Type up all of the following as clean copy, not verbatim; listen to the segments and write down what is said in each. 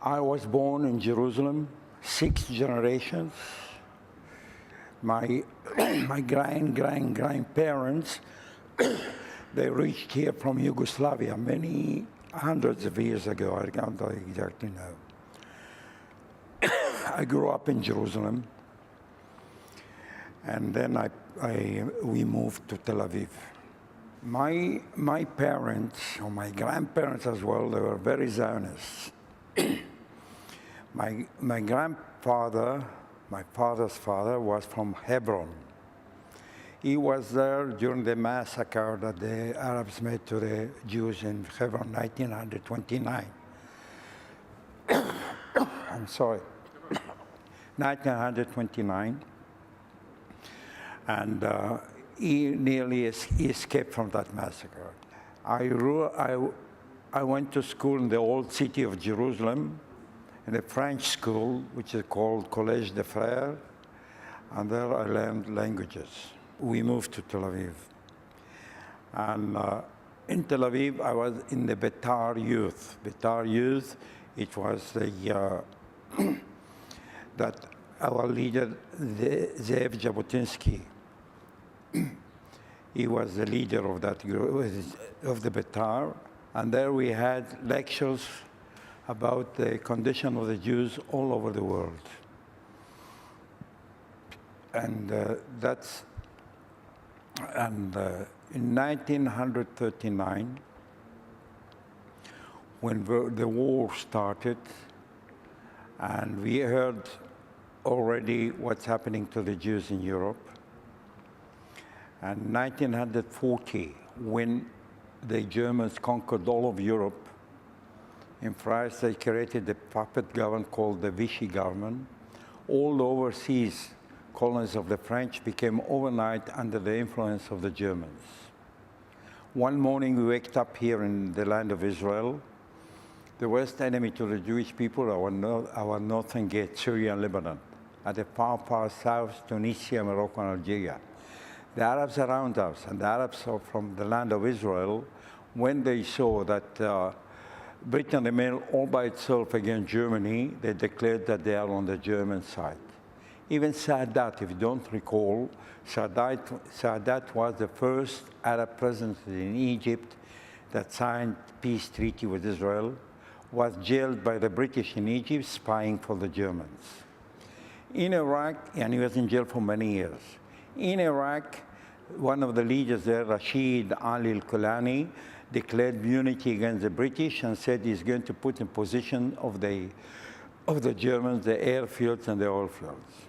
I was born in Jerusalem, 6 generations. My my grandparents, they reached here from Yugoslavia many hundreds of years ago. I don't exactly know. I grew up in Jerusalem, and then we moved to Tel Aviv. My parents, or my grandparents as well, they were very Zionists. My grandfather, my father's father, was from Hebron. He was there during the massacre that the Arabs made to the Jews in Hebron, 1929. I'm sorry. 1929. And he nearly escaped from that massacre. I went to school in the old city of Jerusalem, in a French school, which is called Collège des Frères, and there I learned languages. We moved to Tel Aviv. And in Tel Aviv, I was in the Betar Youth. Betar Youth, it was the, that our leader, Zev Jabotinsky, he was the leader of that group, of the Betar, and there we had lectures about the condition of the Jews all over the world. And in 1939, when the war started, and we heard already what's happening to the Jews in Europe, and 1940, when the Germans conquered all of Europe, in France they created a puppet government called the Vichy government. All the overseas colonies of the French became overnight under the influence of the Germans. One morning we waked up here in the land of Israel. The worst enemy to the Jewish people, our northern gate, Syria and Lebanon. At the far, far south, Tunisia, Morocco, and Algeria. The Arabs around us, and the Arabs from the land of Israel, when they saw that Britain remained all by itself against Germany, they declared that they are on the German side. Even Sadat, if you don't recall, Sadat was the first Arab president in Egypt that signed peace treaty with Israel, was jailed by the British in Egypt, spying for the Germans. In Iraq, and he was in jail for many years. In Iraq, one of the leaders there, Rashid Ali al-Kulani, declared unity against the British and said he's going to put in position of the Germans the airfields and the oil fields.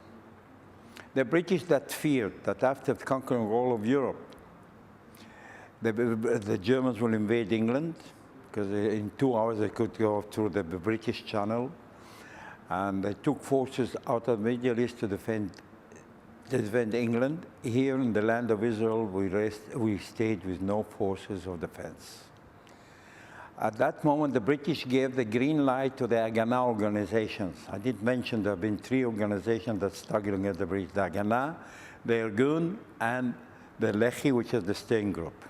The British that feared that after conquering all of Europe, the Germans will invade England, because in 2 hours they could go through the British Channel, and they took forces out of the Middle East to defend England. Here in the land of Israel, we stayed with no forces of defense. At that moment, the British gave the green light to the Haganah organizations. I did mention there have been 3 organizations that struggled against the British: the Haganah, the Irgun, and the Lehi, which is the staying group.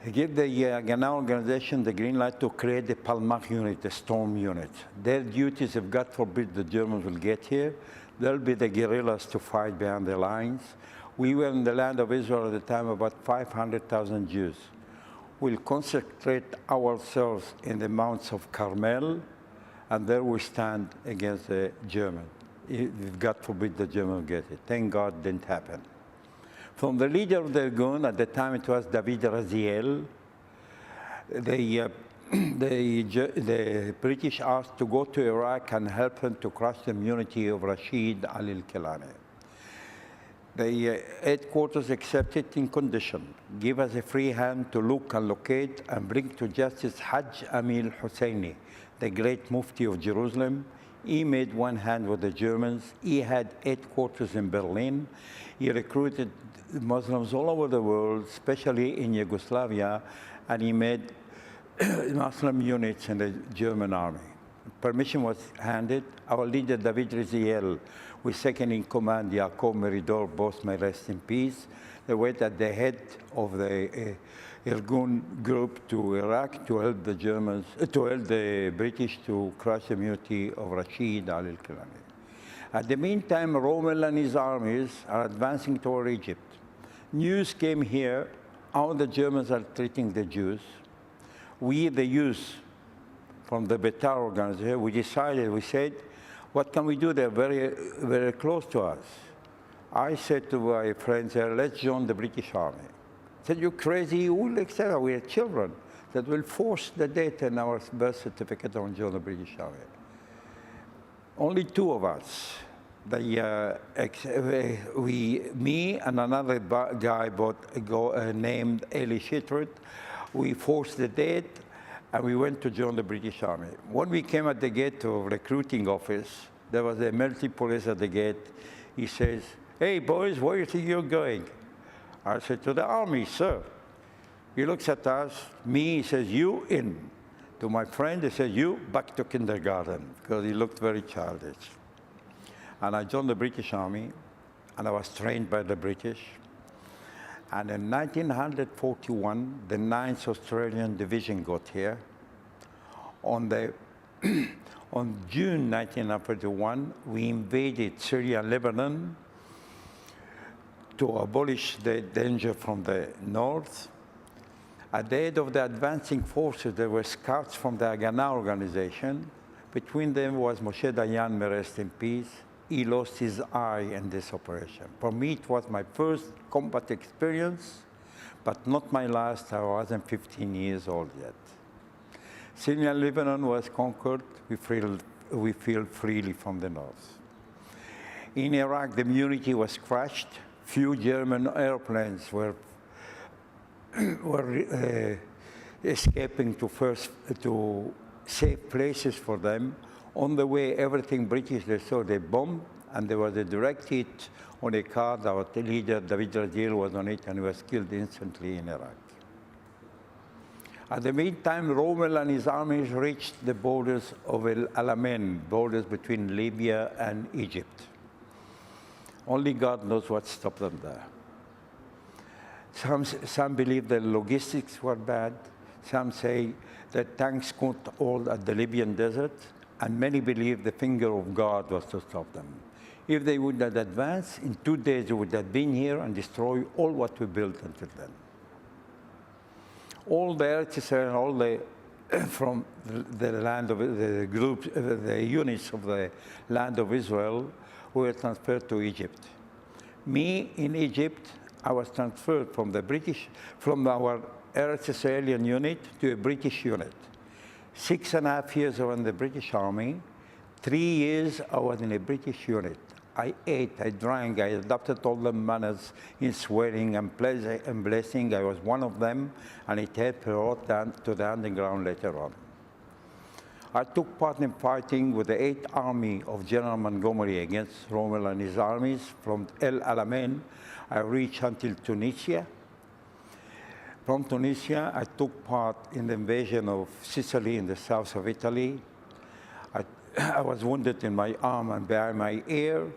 He gave the Haganah organization the green light to create the Palmach unit, the storm unit. Their duties, if God forbid the Germans will get here, there'll be the guerrillas to fight behind the lines. We were in the land of Israel at the time about 500,000 Jews. We'll concentrate ourselves in the mountains of Carmel, and there we stand against the German. If God forbid the Germans get it. Thank God it didn't happen. From the leader of the Irgun, at the time it was David Raziel, the British asked to go to Iraq and help them to crush the immunity of Rashid Ali al-Kilani. The headquarters accepted in condition: give us a free hand to look and locate and bring to justice Hajj Amil Husseini, the great Mufti of Jerusalem. He made one hand with the Germans. He had headquarters in Berlin. He recruited Muslims all over the world, especially in Yugoslavia, and he made Muslim units in the German army. Permission was handed. Our leader, David Raziel, with second in command, Yaakov Meridor, both may rest in peace. They were at the head of the Irgun group to Iraq to help the Germans, to help the British to crush the mutiny of Rashid al-Kilani. At the meantime, Rommel and his armies are advancing toward Egypt. News came here how the Germans are treating the Jews. We, the youth from the Betar organization, we said, what can we do? They're very, very close to us. I said to my friends here, let's join the British Army. I said, you crazy, you will accept it. We are children that will force the date in our birth certificate on join the British Army. Only two of us. Me and another guy named Eli Shitrit, we forced the date and we went to join the British Army. When we came at the gate of recruiting office, there was a military police at the gate. He says, hey boys, where do you think you're going? I said, to the army, sir. He looks at us, me, he says, you in. To my friend, he says, you back to kindergarten, because he looked very childish. And I joined the British Army, and I was trained by the British. And in 1941, the 9th Australian Division got here. On June 1941, we invaded Syria and Lebanon to abolish the danger from the north. At the head of the advancing forces, there were scouts from the Haganah organization. Between them was Moshe Dayan, may rest in peace. He lost his eye in this operation. For me, it was my first combat experience, but not my last. I wasn't 15 years old yet. Syria and Lebanon was conquered. We feel freely from the north. In Iraq, the immunity was crushed. Few German airplanes were escaping to safe places for them. On the way, everything British they saw, they bombed, and there was a direct hit on a car. Our leader, David Razil, was on it, and he was killed instantly in Iraq. At the meantime, Rommel and his armies reached the borders of El Alamein, borders between Libya and Egypt. Only God knows what stopped them there. Some believe the logistics were bad. Some say that tanks couldn't hold at the Libyan desert. And many believe the finger of God was to stop them. If they would have advanced, in 2 days they would have been here and destroyed all what we built until then. All the Eretz Israel, all the from the land of the groups, the units of the land of Israel were transferred to Egypt. Me in Egypt, I was transferred from our Eretz Israelian unit to a British unit. 6.5 years I was in the British Army. 3 years I was in a British unit. I ate, I drank, I adopted all the manners in swearing and blessing. I was one of them, and it helped a lot to the underground later on. I took part in fighting with the 8th Army of General Montgomery against Rommel and his armies. From El Alamein, I reached until Tunisia. From Tunisia, I took part in the invasion of Sicily in the south of Italy. I was wounded in my arm and behind my ear.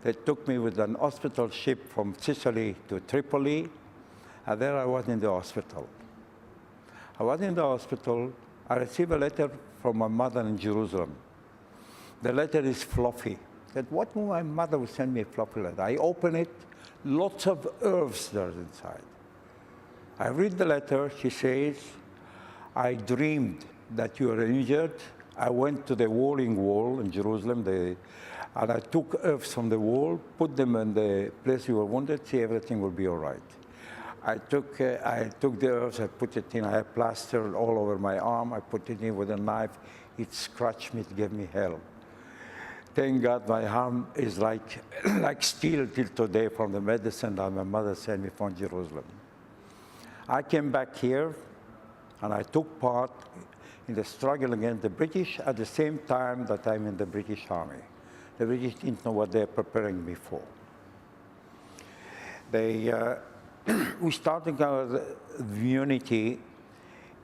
They took me with an hospital ship from Sicily to Tripoli, and there I was in the hospital. I was in the hospital. I received a letter from my mother in Jerusalem. The letter is fluffy. I said, what will my mother would send me a fluffy letter? I open it, lots of herbs there inside. I read the letter. She says, I dreamed that you were injured. I went to the Wailing Wall in Jerusalem, and I took herbs from the wall, put them in the place you were wounded, see everything will be all right. I took the herbs, I put it in, I had plaster all over my arm, I put it in with a knife, it scratched me, it gave me hell. Thank God my arm is like steel till today from the medicine that my mother sent me from Jerusalem. I came back here, and I took part in the struggle against the British at the same time that I'm in the British Army. The British didn't know what they're preparing me for. We started our unity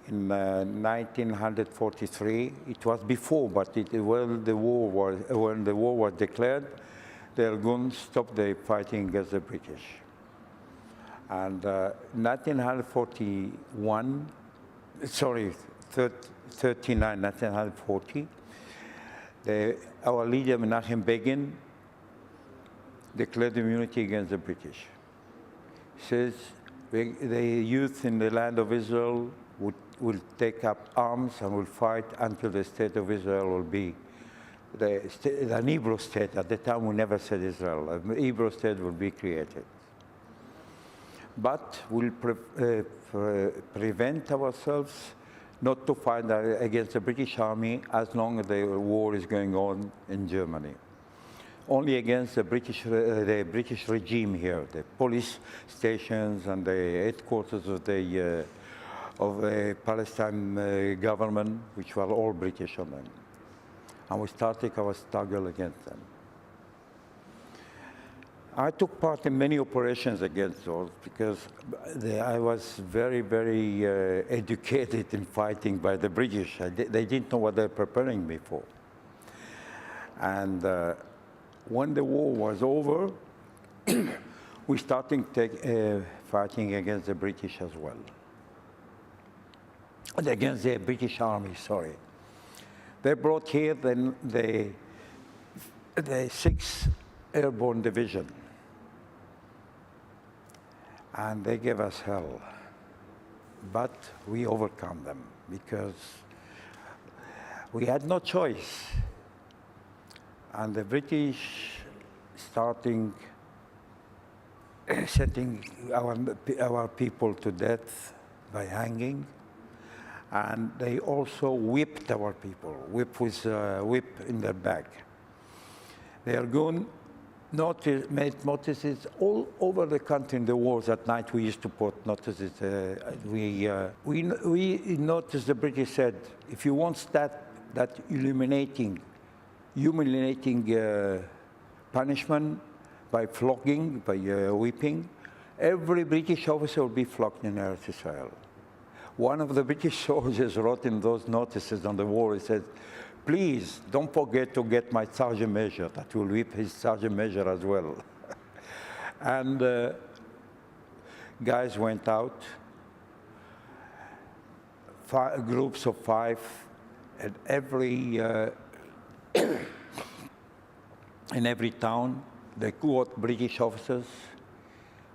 in 1943. It was before, but when the war was declared, the Irgun stopped the fighting against the British. And 1941, sorry, 39, 1940, our leader, Menachem Begin, declared immunity against the British. He says the youth in the land of Israel will take up arms and will fight until the state of Israel will be an Hebrew state. At the time, we never said Israel. A Hebrew state will be created. But we'll prevent ourselves not to fight against the British army as long as the war is going on in Germany. Only against the British regime here, the police stations and the headquarters of the Palestine government, which were all British on them. And we started our struggle against them. I took part in many operations against those because I was very, very educated in fighting by the British. They didn't know what they were preparing me for. And when the war was over, we started fighting against the British as well. Against the British Army, sorry. They brought here then the 6th Airborne Division. And they gave us hell. But we overcome them because we had no choice. And the British starting setting our people to death by hanging. And they also whipped our people, whip with whip in their back. The Irgun made notices all over the country in the wars. At night we used to put notices. We noticed the British said, if you want that humiliating punishment by flogging, by whipping, every British officer will be flogged in Eretz Israel. One of the British soldiers wrote in those notices on the wall, he said, please don't forget to get my sergeant major, that will whip his sergeant major as well. And guys went out, groups of 5, and in every town, they caught British officers,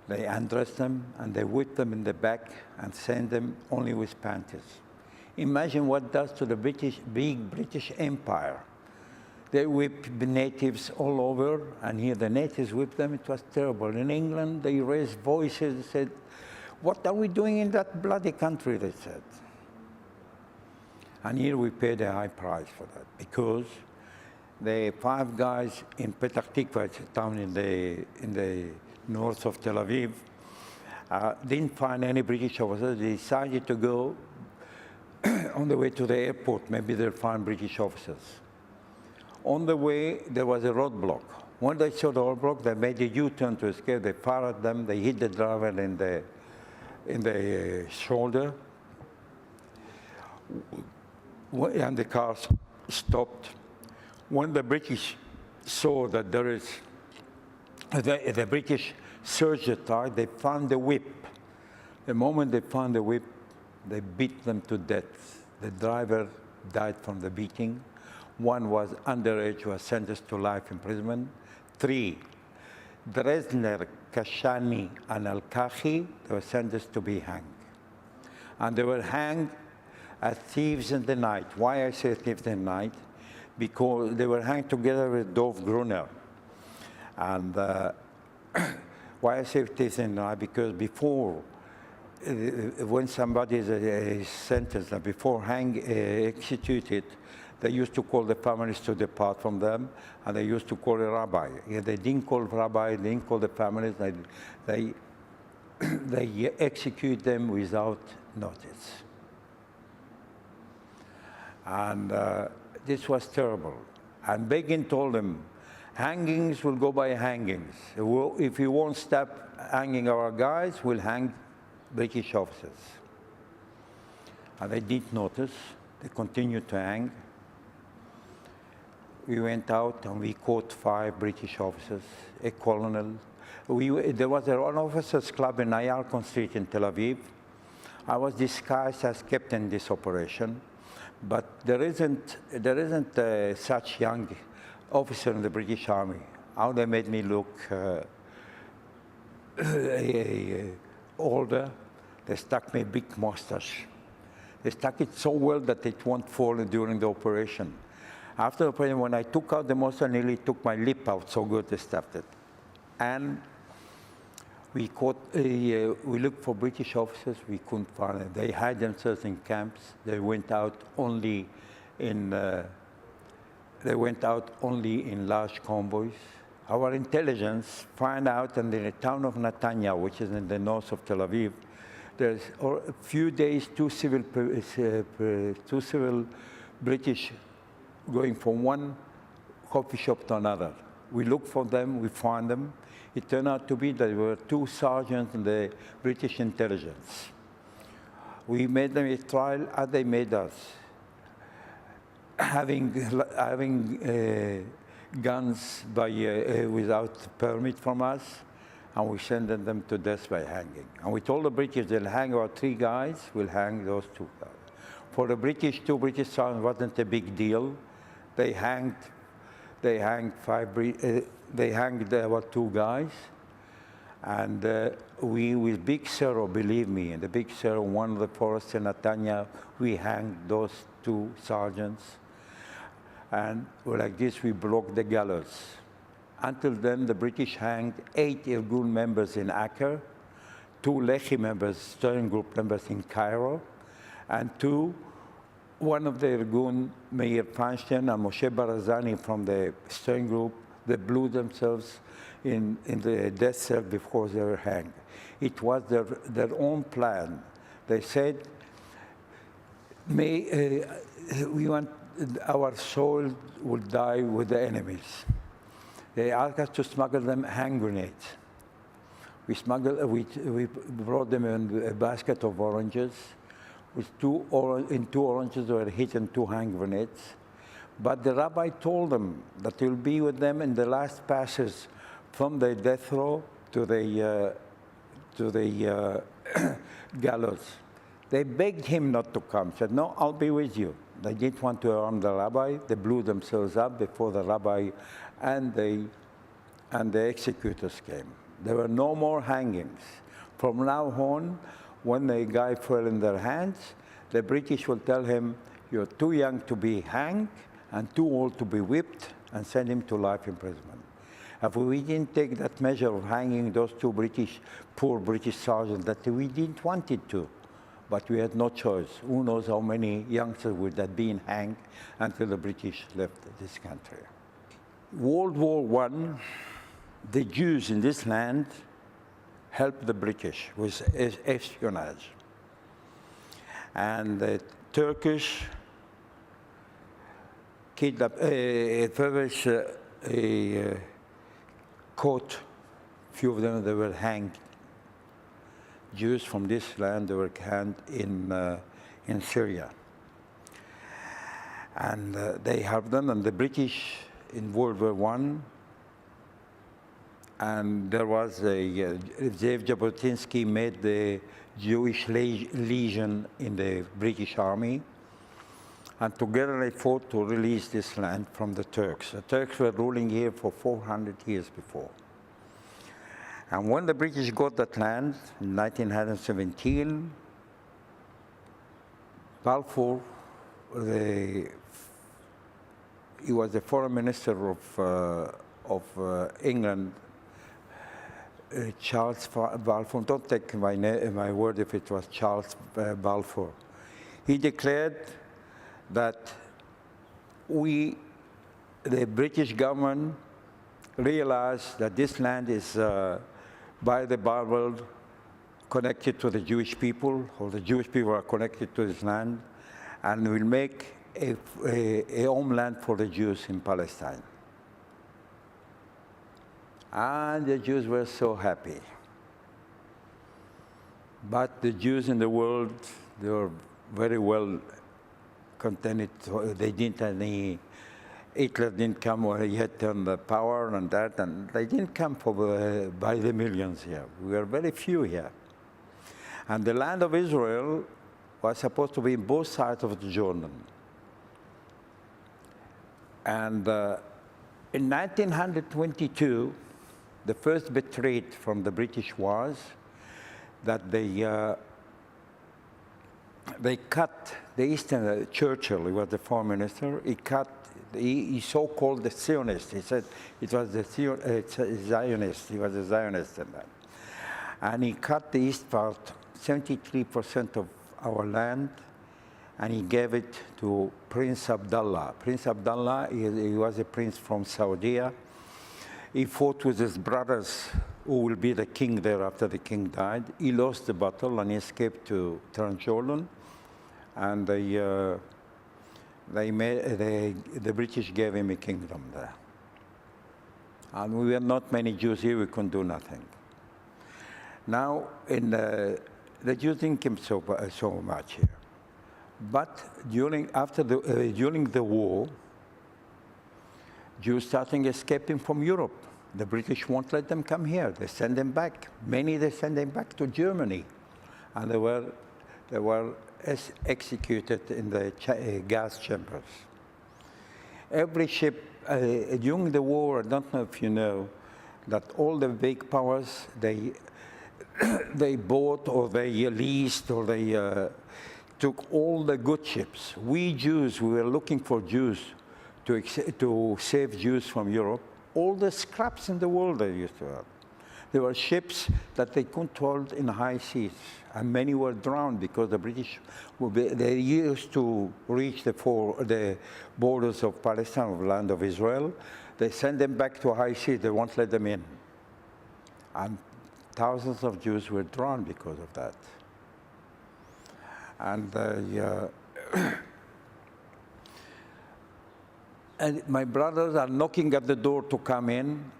they undressed them, and they whipped them in the back and sent them only with panties. Imagine what it does to the big British Empire. They whip the natives all over, and here the natives whip them. It was terrible. In England, they raised voices and said, what are we doing in that bloody country, they said. And here we paid a high price for that, because the 5 guys in Petah Tikva, it's a town in the north of Tel Aviv, didn't find any British officers. They decided to go on the way to the airport. Maybe they'll find British officers. On the way, there was a roadblock. When they saw the roadblock, they made a U-turn to escape. They fired at them. They hit the driver in the shoulder. And the car stopped. When the British saw that there is, the British searched the car, they found the whip. The moment they found the whip, they beat them to death. The driver died from the beating. 1 was underage, was sentenced to life imprisonment. 3, Dresner, Kashani, and Al-Kahi, they were sentenced to be hanged. And they were hanged as thieves in the night. Why I say thieves in the night? Because they were hanged together with Dov Gruner. And why I say thieves in the night? Because before, when somebody is sentenced, before executed, they used to call the families to depart from them, and they used to call a rabbi. If they didn't call rabbi, they didn't call the families, they execute them without notice. And this was terrible. And Begin told them, hangings will go by hangings. If you won't stop hanging our guys, we'll hang British officers. And they didn't notice. They continued to hang. We went out and we caught 5 British officers, a colonel, There was an officers' club in Irgun Street in Tel Aviv. I was disguised as captain in this operation, but there isn't such young officer in the British Army. How they made me look older. They stuck me a big mustache. They stuck it so well that it won't fall during the operation. After the operation, when I took out the mustache, I nearly took my lip out, so good they stuffed it. And we looked for British officers, we couldn't find them. They hid themselves in camps. They went out only in large convoys. Our intelligence found out in the town of Netanya, which is in the north of Tel Aviv, there's a few days, two civil British going from one coffee shop to another. We looked for them, we found them. It turned out to be that there were two sergeants in the British intelligence. We made them a trial as they made us, having guns without permit from us, and we sent them to death by hanging. And we told the British they'll hang our 3 guys, we'll hang those 2 guys. For the British, 2 British sergeants wasn't a big deal. They hanged our 2 guys, and we, with big sorrow, believe me, in the big sorrow, one of the forests in Netanya, we hanged those 2 sergeants, and like this, we broke the gallows. Until then, the British hanged 8 Irgun members in Acre, 2 Lehi members, steering group members in Cairo, and 2, one of the Irgun, Meir Feinstein and Moshe Barazani from the steering group, they blew themselves in the death cell before they were hanged. It was their own plan. They said, we want our soul will die with the enemies. They asked us to smuggle them hand grenades. We brought them in a basket of oranges. With 2 oranges were hidden 2 hand grenades. But the rabbi told them that he'll be with them in the last passes from the death row to the gallows. They begged him not to come, said, no, I'll be with you. They didn't want to harm the rabbi. They blew themselves up before the rabbi and the executors came. There were no more hangings. From now on, when the guy fell in their hands, the British will tell him, you're too young to be hanged and too old to be whipped, and send him to life imprisonment. If we didn't take that measure of hanging those 2 poor British sergeants, that we didn't want it to, but we had no choice. Who knows how many youngsters would have been hanged until the British left this country. World War I, the Jews in this land helped the British with espionage. And the Turkish caught a few of them, they were hanged. Jews from this land, they were hanged in Syria. And they helped them, and the British in World War I, and there was Zev Jabotinsky made the Jewish Legion in the British Army, and together they fought to release this land from the Turks. The Turks were ruling here for 400 years before. And when the British got that land in 1917, Balfour, he was the foreign minister of England, Charles Balfour. Don't take my word if it was Charles Balfour. He declared that the British government realized that this land is by the Bible connected to the Jewish people, or the Jewish people are connected to this land, and will make a homeland for the Jews in Palestine. And the Jews were so happy. But the Jews in the world, they were very well contented. They didn't have Hitler didn't come when he had turned the power and that, and they didn't come by the millions here. We were very few here. And the land of Israel was supposed to be on both sides of the Jordan. And in 1922, the first betrayal from the British was that they cut the Eastern, Churchill, he was the foreign minister, he so-called the Zionist. He said it was the Zionist, he was a Zionist in that. And he cut the east part, 73% of our land, and he gave it to Prince Abdullah. Prince Abdullah, he was a prince from Saudi. He fought with his brothers, who will be the king there after the king died. He lost the battle and he escaped to Transjordan. And the British gave him a kingdom there. And we were not many Jews here, we couldn't do nothing. Now, the Jews didn't come so much here. But during the war, Jews started escaping from Europe. The British won't let them come here. They send them back. Many they send them back to Germany, and they were executed in the gas chambers. Every ship during the war, I don't know if you know, that all the big powers they bought or they leased or they took all the good ships. We Jews, we were looking for Jews to save Jews from Europe. All the scraps in the world they used to have. There were ships that they couldn't hold in high seas, and many were drowned because the British they used to reach the borders of Palestine, of the land of Israel. They send them back to high seas. They won't let them in, and thousands of Jews were drowned because of that. And and my brothers are knocking at the door to come in,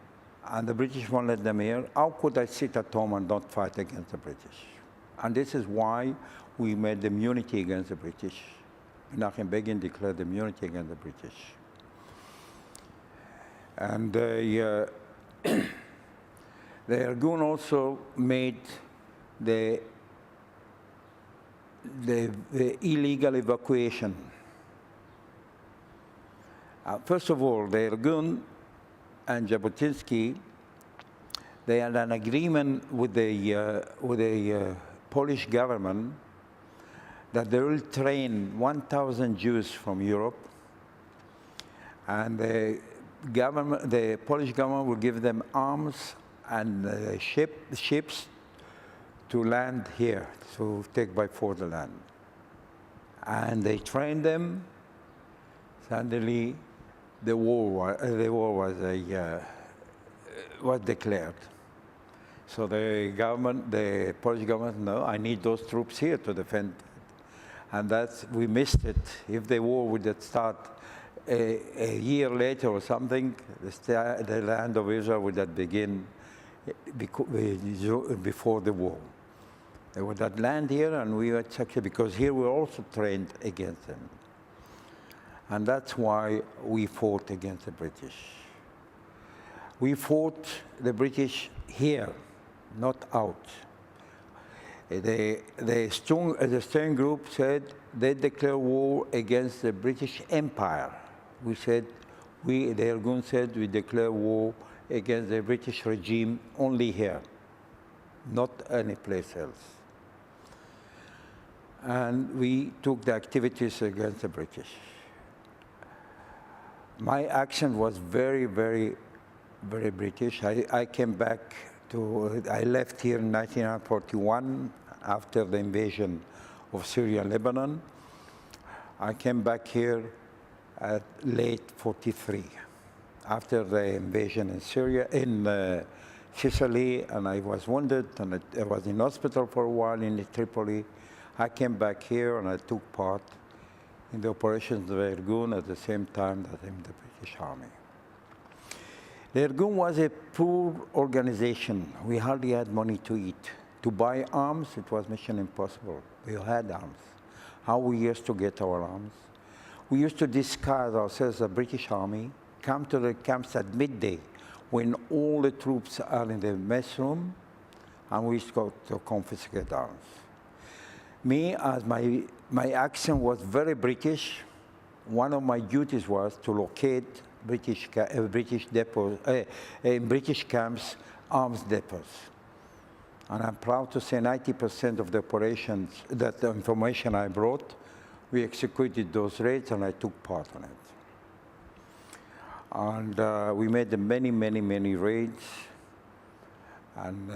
and the British won't let them in. How could I sit at home and not fight against the British? And this is why we made immunity against the British. Menachem Begin declared immunity against the British. And the Irgun also made the illegal evacuation. First of all, the Irgun and Jabotinsky, they had an agreement with the Polish government that they will train 1,000 Jews from Europe, and the Polish government will give them arms and ships to land here, to take by force the land. And they trained them. Suddenly, the war was declared. So the Polish government, no, I need those troops here to defend. And we missed it. If the war would have started a year later or something, the land of Israel would have begun before the war. They would have landed here, and we were successful because here we were also trained against them. And that's why we fought against the British. We fought the British here, not out. The Stern Group said they declare war against the British Empire. We said, the Irgun said we declare war against the British regime only here, not any place else. And we took the activities against the British. My action was very, very, very British. I came back I left here in 1941 after the invasion of Syria and Lebanon. I came back here at late 43 after the invasion in Syria, in Sicily, and I was wounded, and I was in hospital for a while in Tripoli. I came back here and I took part in the operations of the Irgun at the same time that in the British Army. The Irgun was a poor organization. We hardly had money to eat. To buy arms, it was mission impossible. We had arms. How we used to get our arms? We used to disguise ourselves as the British Army, come to the camps at midday when all the troops are in the mess room, and we used to go to confiscate arms. Me, as my accent was very British, one of my duties was to locate British depots, in British camps, arms depots. And I'm proud to say 90% of the operations, that the information I brought, we executed those raids and I took part in it. And we made many, many, many raids. And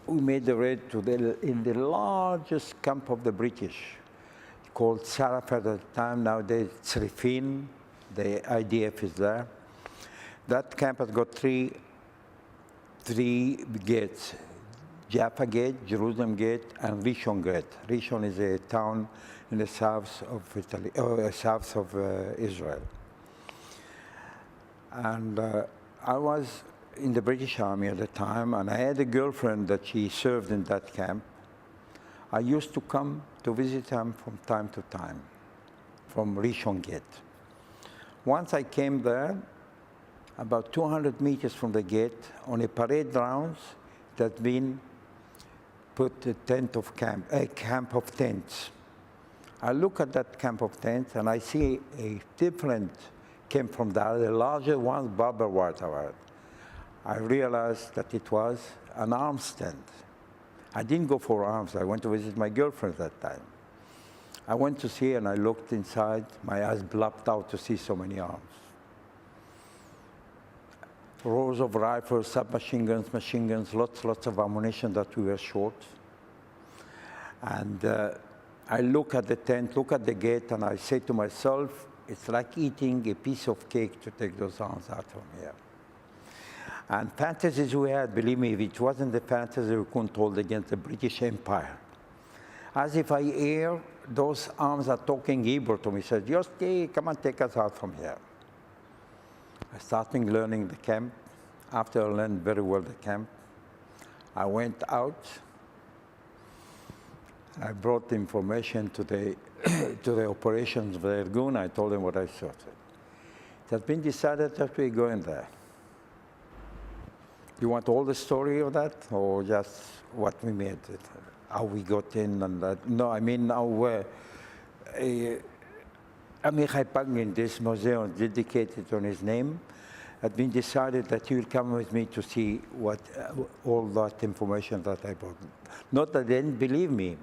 we made the raid in the largest camp of the British, called Saraf at the time. Nowadays it's Rifin, the IDF is there. That camp has got three gates: Jaffa Gate, Jerusalem Gate, and Rishon Gate. Rishon is a town in the south of Italy, south of Israel. And I was in the British Army at the time, and I had a girlfriend that she served in that camp. I used to come to visit her from time to time, from Rishon Gate. Once I came there, about 200 meters from the gate, on a parade grounds that been put a camp of tents. I look at that camp of tents and I see a different camp from that, the larger one, barbed wire. I realized that it was an arms tent. I didn't go for arms. I went to visit my girlfriend at that time. I went to see and I looked inside. My eyes blapped out to see so many arms. Rows of rifles, submachine guns, machine guns, lots of ammunition that we were short. And I look at the tent, look at the gate, and I say to myself, it's like eating a piece of cake to take those arms out from here. And fantasies we had, believe me, if it wasn't the fantasy, we couldn't hold against the British Empire. As if I hear those arms are talking Hebrew to me, said, Yoske, come and take us out from here. I started learning the camp. After I learned very well the camp, I went out. I brought the information to the to the operations of the Irgun. I told them what I saw. It has been decided that we're going there. You want all the story of that, or just what we made, how we got in and that? No, I mean how Amichai Pagin, this museum dedicated on his name, had been decided that he will come with me to see what all that information that I brought. Not that they didn't believe me,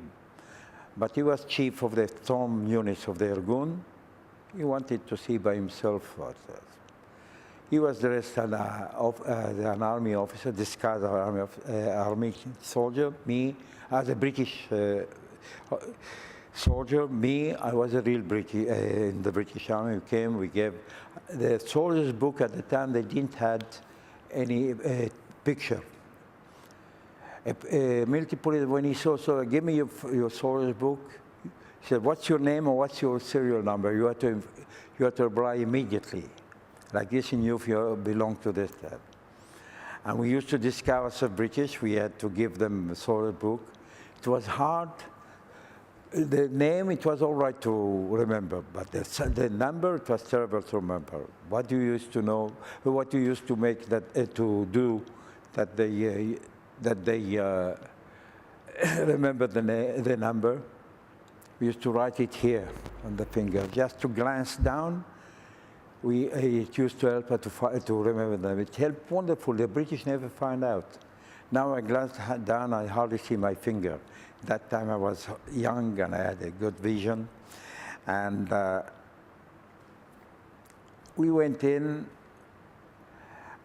but he was chief of the storm units of the Irgun. He wanted to see by himself what it was. He was dressed as an army officer, disguised as army soldier. Me, as a British soldier. Me, I was a real British, in the British Army. We gave the soldier's book at the time. They didn't have any picture. Military police, when he saw, so give me your soldier's book. He said, what's your name or what's your serial number? You have to reply immediately. Like this, he knew if you belong to this tab. And we used to discover some British. We had to give them a solid book. It was hard. The name, it was all right to remember, but the number, it was terrible to remember. What you used to know, what you used to make that to do, that they remember the number. We used to write it here on the finger, just to glance down. It used to help her to remember them. It helped wonderful. The British never find out. Now I glance down, I hardly see my finger. That time I was young and I had a good vision. And we went in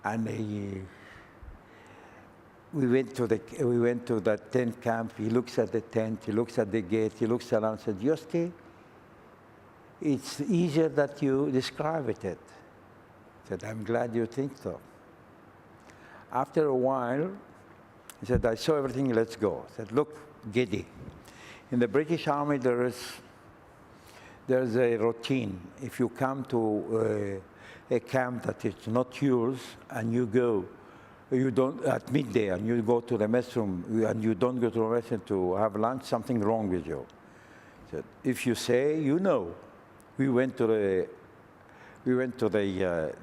and we went to that tent camp. He looks at the tent, he looks at the gate, he looks around and said, Yoske, it's easier that you describe it. I said, I'm glad you think so. After a while, he said, I saw everything, let's go. I said, look, Giddy. In the British Army, there's a routine. If you come to a camp that is not yours, and you go, you don't, at midday, and you go to the mess room, and you don't go to the mess room to have lunch, something wrong with you. Said, if you say, you know, We went to the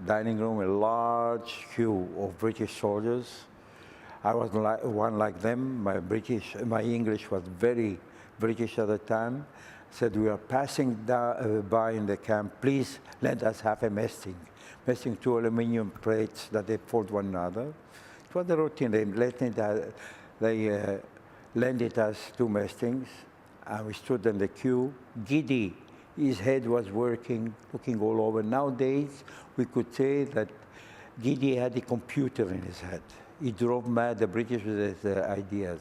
dining room, a large queue of British soldiers. I was one like them. My English was very British at the time. Said, we are passing by in the camp. Please let us have a messing. Messing, two aluminum plates that they fold one another. It was the routine. They lended us two messings, and we stood in the queue. Giddy, his head was working, looking all over. Nowadays, we could say that Giddy had a computer in his head. He drove mad the British with his ideas.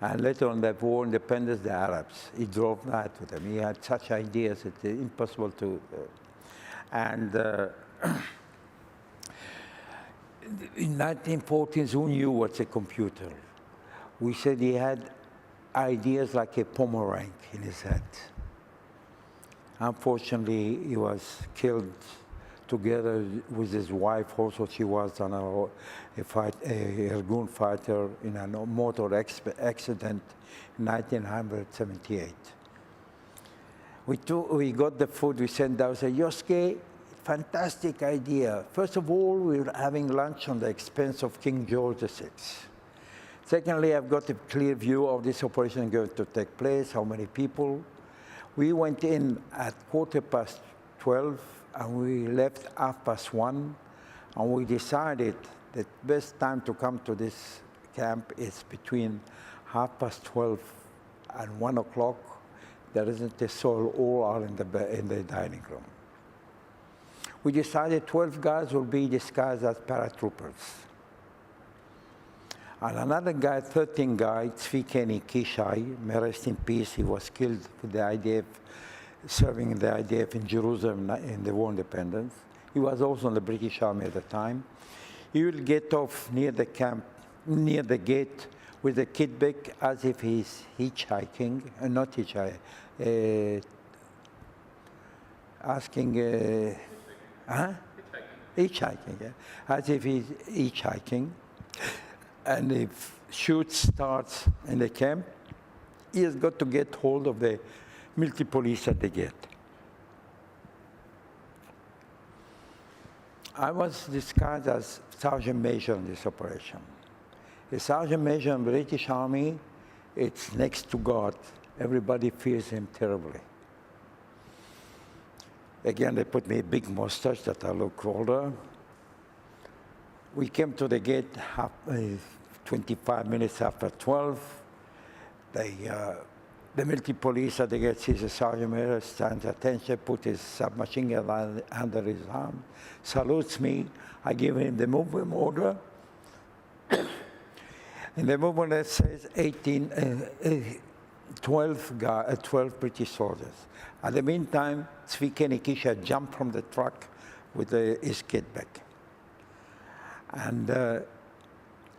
And later on the war independence, the Arabs. He drove mad with them. He had such ideas, it's impossible to... in 1940s, who knew what's a computer? We said he had ideas like a pomeranc in his head. Unfortunately, he was killed together with his wife. Also, she was on a Irgun fighter in a motor accident in 1978. We got the food, we sent down, said, Yoske, fantastic idea. First of all, we were having lunch on the expense of King George VI. Secondly, I've got a clear view of this operation going to take place, how many people. We went in at 12:15, and we left 1:30, and we decided that the best time to come to this camp is between 12:30 and 1 o'clock. There isn't a soul, all are in the dining room. We decided 12 guys will be disguised as paratroopers. And another guy, 13 guy, Tzvikeni Kishai, may rest in peace, he was killed with the IDF, serving in the IDF in Jerusalem in the war independence. He was also in the British Army at the time. He will get off near the camp, near the gate, with a kit bag as if he's hitchhiking, not hitchhiking, asking, hitchhiking, yeah. As if he's hitchhiking. And if shoot starts in the camp, he has got to get hold of the military police at the gate. I was disguised as Sergeant Major in this operation. The Sergeant Major in the British Army, it's next to God. Everybody fears him terribly. Again, they put me a big mustache that I look older. We came to the gate 25 minutes after 12. The military police at the gate sees the Sergeant Major, stands attention, put his submachine gun under his arm, salutes me. I give him the movement order. In the movement it says 12 British soldiers. At the meantime, Tzvikeni Kisha jumped from the truck with his kit bag. And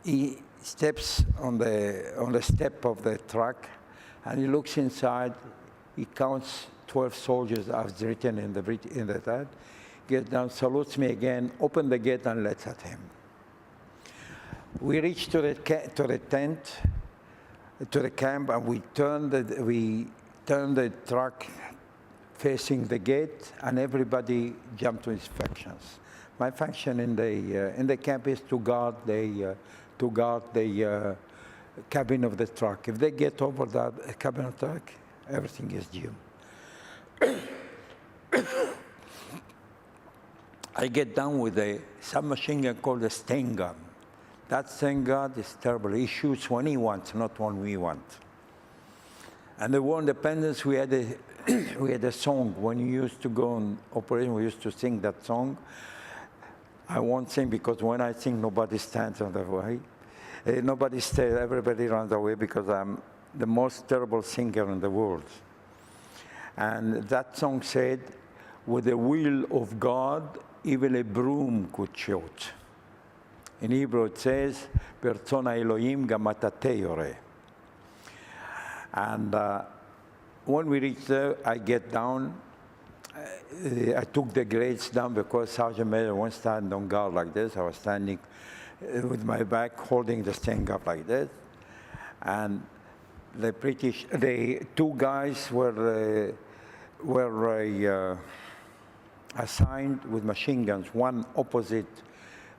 he steps on the step of the truck, and he looks inside. He counts 12 soldiers as written in the that. Gets down, salutes me again, open the gate, and lets at him. We reach to the tent, to the camp, and we turn the truck facing the gate, and everybody jumped to his factions. My function in the camp is to guard the cabin of the truck. If they get over that cabin of the truck, everything is due. I get down with a submachine gun called a Stain gun. That Stain gun is terrible. He shoots when he wants, not when we want. And the war independence, we had a song. When you used to go on operation, we used to sing that song. I won't sing because when I sing, nobody stands on the way. Nobody stays, everybody runs away because I'm the most terrible singer in the world. And that song said, with the will of God, even a broom could shoot. In Hebrew it says, Berzona Elohim gamatate yore. And when we reach there, I get down. I took the grades down because Sergeant Major won't stand on guard like this. I was standing with my back holding the Stain gun like this. And the two guys were were assigned with machine guns, one opposite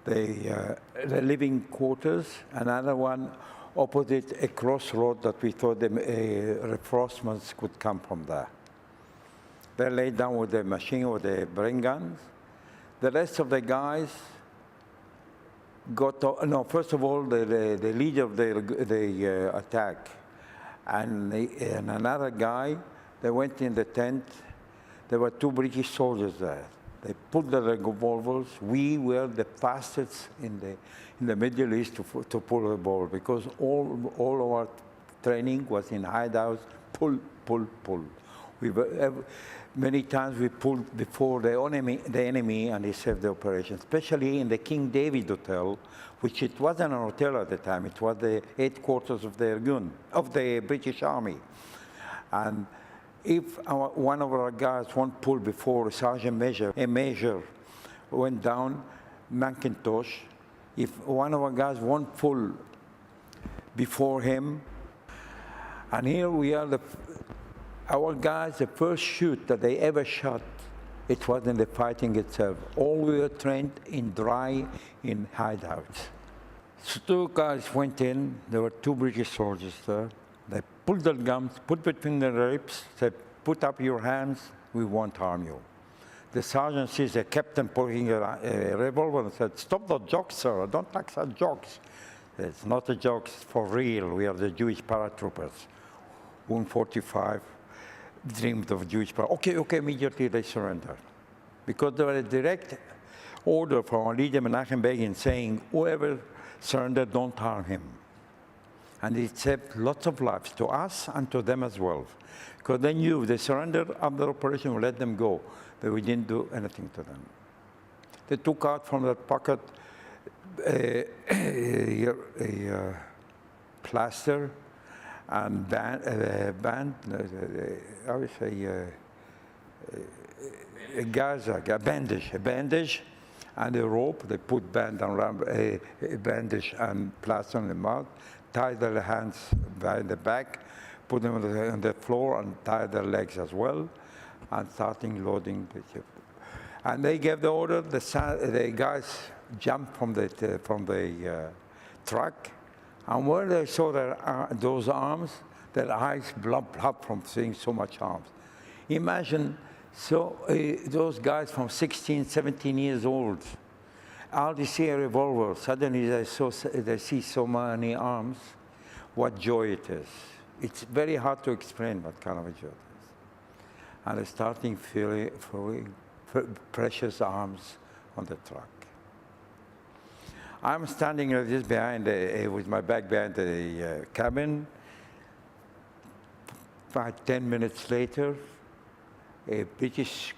the living quarters, another one opposite a crossroad that we thought the reinforcements could come from there. They laid down with the machine or the brain guns. The rest of the guys got, no, first of all, the leader of the attack and another guy, they went in the tent. There were 2 British soldiers there. They pulled the revolvers. We were the fastest in the Middle East to pull the revolver because all of our training was in hideouts, pull, pull, pull. Many times we pulled before the enemy and they saved the operation, especially in the King David Hotel, which it wasn't an hotel at the time. It was the headquarters of the Irgun, of the British Army. And if one of our guys won't pull before a major went down, Macintosh, if one of our guys won't pull before him, and here we are, our guys, the first shoot that they ever shot, it wasn't the fighting itself. All we were trained in hideouts. So 2 guys went in, there were 2 British soldiers there. They pulled their guns, put between their ribs, said, put up your hands, we won't harm you. The sergeant sees the captain pulling a revolver and said, stop the jokes, sir, don't like such jokes. It's not a joke, it's for real. We are the Jewish paratroopers. 145 dreamed of Jewish paratroopers. Okay, immediately they surrendered. Because there was a direct order from our leader, Menachem Begin, saying, whoever surrendered, don't harm him. And it saved lots of lives to us and to them as well. Because they knew if they surrendered after operation, we let them go. But we didn't do anything to them. They took out from their pocket a plaster and a bandage, and a rope. They put around a bandage and plaster on the mouth, tied their hands behind the back, put them on the floor, and tied their legs as well, and starting loading the ship. And they gave the order. The guys jumped from the truck, and when they saw those arms, their eyes blobbed up from seeing so much arms. Imagine those guys from 16, 17 years old, all they see a revolver, suddenly they see so many arms, what joy it is. It's very hard to explain what kind of a joy it is. And they're starting feeling precious arms on the truck. I'm standing like this behind, with my back behind the cabin. 10 minutes later, a British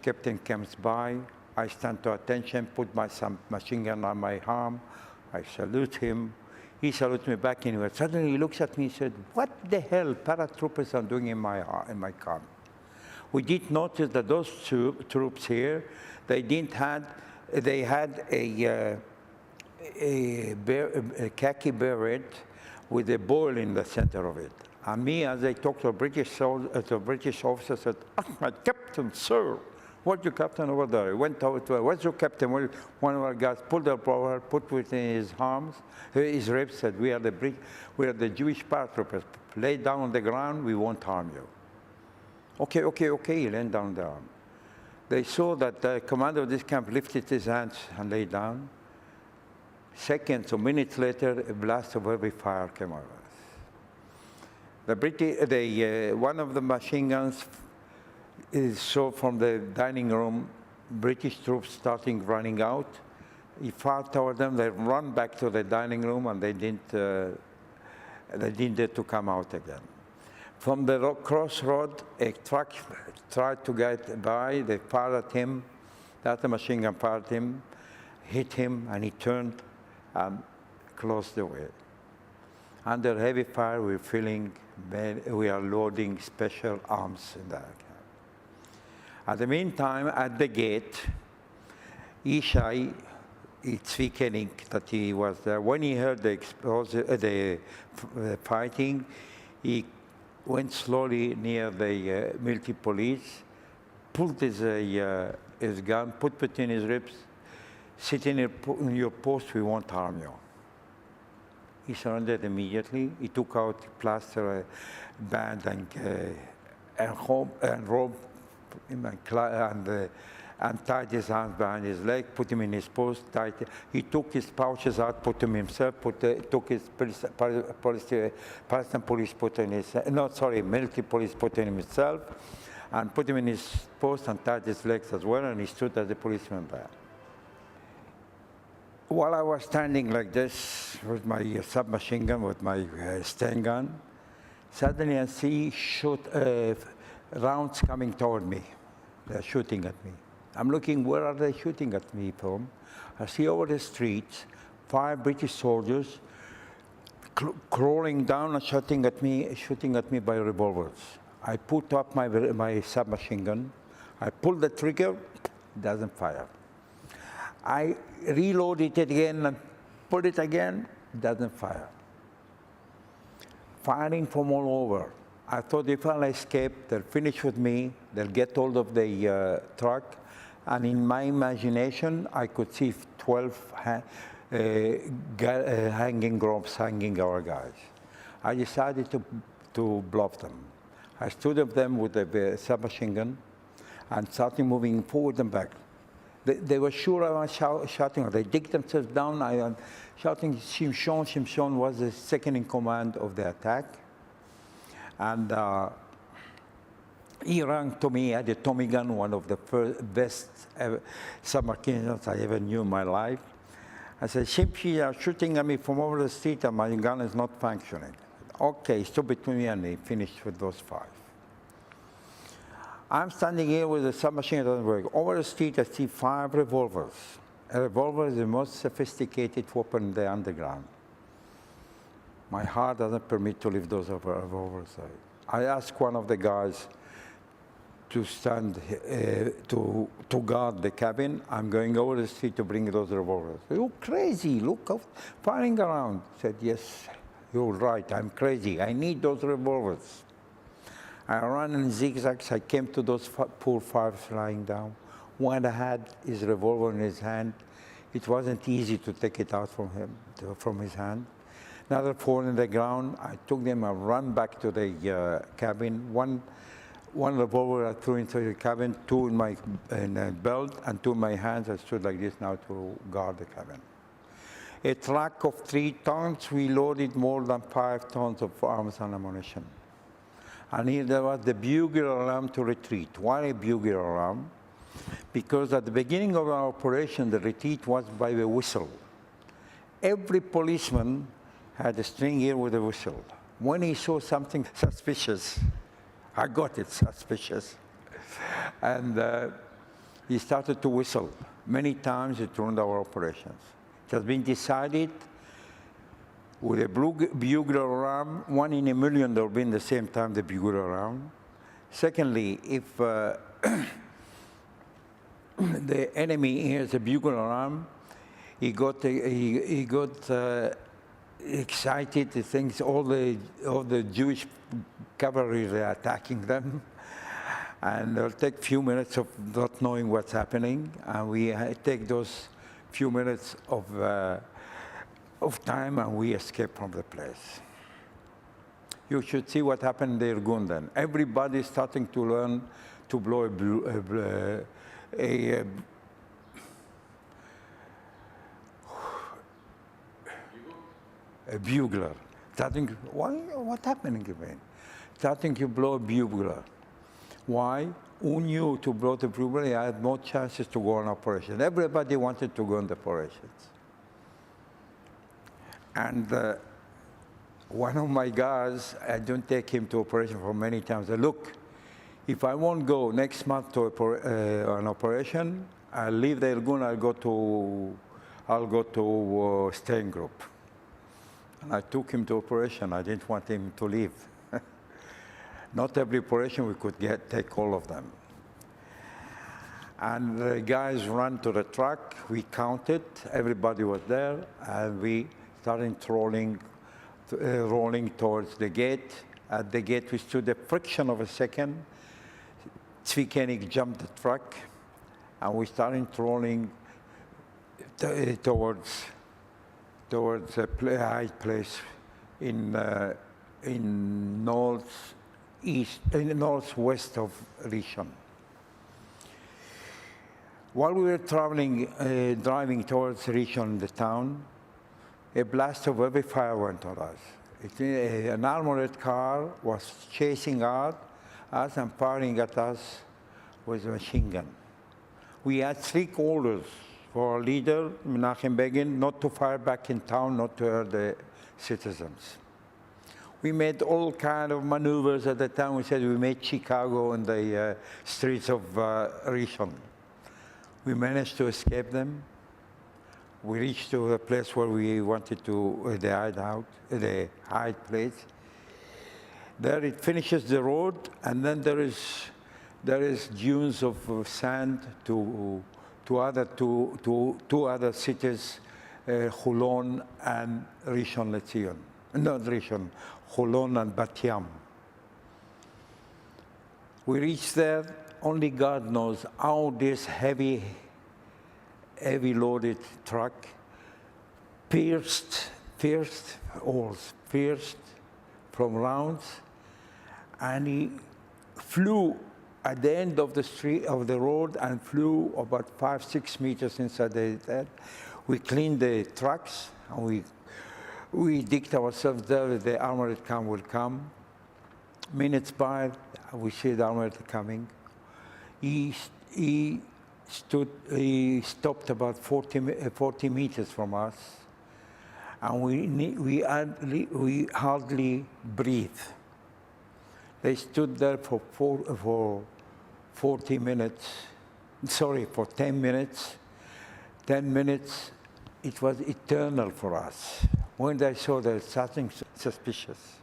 captain comes by. I stand to attention, put some machine gun on my arm. I salute him. He salutes me back anyway. Suddenly he looks at me and said, what the hell paratroopers are doing in my camp? We did notice that those troops here, they had a khaki beret with a boil in the center of it. And me, as I talked to a British officer, said, my captain, sir. What's your captain over there? He went over to her. What's your captain? Well, one of our guys pulled up over, put within his arms, his ribs, said, we are the Jewish paratroopers. Lay down on the ground, we won't harm you. Okay, he laid down the arm. They saw that the commander of this camp lifted his hands and lay down. Seconds or minutes later, a blast of heavy fire came over us. One of the machine guns saw from the dining room British troops starting running out. He fired toward them. They run back to the dining room, and they didn't dare to come out again. From the crossroad, a truck tried to get by. They fired at him. The other machine gun fired him, hit him, and he turned and closed the way. Under heavy fire, we are loading special arms in that. At the meantime, at the gate, Ishai Tzvikenik, that he was there, when he heard the fighting, he went slowly near the military police, pulled his gun, put between his ribs, sit in your post, we won't harm you. He surrendered immediately. He took out the plaster band and rope and tied his hands behind his leg, put him in his post, tied. He took his pouches out, put them himself, took his Palestinian police put in his, no, sorry, military police put in himself, and put him in his post and tied his legs as well, and he stood as a policeman there. While I was standing like this with my submachine gun, with my Sten gun, suddenly I see rounds coming toward me. They're shooting at me. I'm looking, where are they shooting at me from? I see over the streets 5 British soldiers crawling down and shooting at me by revolvers. I put up my submachine gun. I pull the trigger, it doesn't fire. I reload it again and put it again, it doesn't fire. Firing from all over. I thought if I escape, they'll finish with me, they'll get hold of the truck, and in my imagination, I could see 12 hanging ropes hanging our guys. I decided to bluff them. I stood up them with the submachine gun and started moving forward and back. They were sure I was shouting. They dig themselves down. I was shouting, Shimshon. Shimshon was the second in command of the attack. And he ran to me. He had a Tommy gun, one of the best submachine guns I ever knew in my life. I said, Shimshi, are shooting at me from over the street and my gun is not functioning. Okay, stop between me and he finished with those 5. I'm standing here with a submachine that doesn't work. Over the street, I see 5 revolvers. A revolver is the most sophisticated weapon in the underground. My heart doesn't permit to leave those revolvers. I asked one of the guys to stand to guard the cabin. I'm going over the street to bring those revolvers. You're crazy, look, firing around. I said, yes, you're right, I'm crazy. I need those revolvers. I ran in zigzags. I came to those poor 5 lying down. One had his revolver in his hand. It wasn't easy to take it out from his hand. Another 4 on the ground. I took them and ran back to the cabin. One revolver I threw into the cabin, 2 in my belt, and 2 in my hands. I stood like this now to guard the cabin. A truck of 3 tons, we loaded more than 5 tons of arms and ammunition. And here there was the bugle alarm to retreat. Why a bugle alarm? Because at the beginning of our operation, the retreat was by the whistle. Every policeman had a string here with a whistle. When he saw something suspicious, I got it suspicious, and he started to whistle. Many times it ruined our operations. It has been decided with a bugle alarm, 1 in a million there will be in the same time the bugle alarm. Secondly, if the enemy hears a bugle alarm, he got excited. He thinks all the Jewish cavalry are attacking them, and it'll take a few minutes of not knowing what's happening, and we take those few minutes of time and we escape from the place. You should see what happened in Irgun then. Everybody is starting to learn to blow a bugler. Starting, what happened again? Starting to blow a bugler. Why? Who knew to blow the bugler? I had more chances to go on operation. Everybody wanted to go on the operations. And one of my guys, I don't take him to operation for many times. I said, look, if I won't go next month to an operation, I'll leave the Irgun, I'll go to staying group. And I took him to operation. I didn't want him to leave. Not every operation we could take all of them. And the guys ran to the truck. We counted. Everybody was there, and we started rolling towards the gate. At the gate, we stood a fraction of a second. Tzvi jumped the truck, and we started rolling towards a high place in northwest of Rishon. While we were driving towards Rishon, the town, a blast of heavy fire went on us. An armored car was chasing us and firing at us with a machine gun. We had strict orders for our leader, Menachem Begin, not to fire back in town, not to hurt the citizens. We made all kinds of maneuvers at the time. We said we made Chicago in the streets of Rishon. We managed to escape them. We reached to the place where we wanted to, the hide place. There it finishes the road, and then there is dunes of sand to two other cities, Holon and Rishon LeZion. Not Rishon, Holon and Bat Yam. We reached there. Only God knows how this heavy loaded truck pierced from rounds, and he flew at the end of the street of the road and flew about 5-6 meters inside that. We cleaned the trucks, and we digged ourselves there. The armored car will come. Minutes by, we see the armored coming. He stopped about 40 meters from us, and we hardly breathe. They stood there for 40 minutes, for 10 minutes. 10 minutes, it was eternal for us. When they saw there was something suspicious,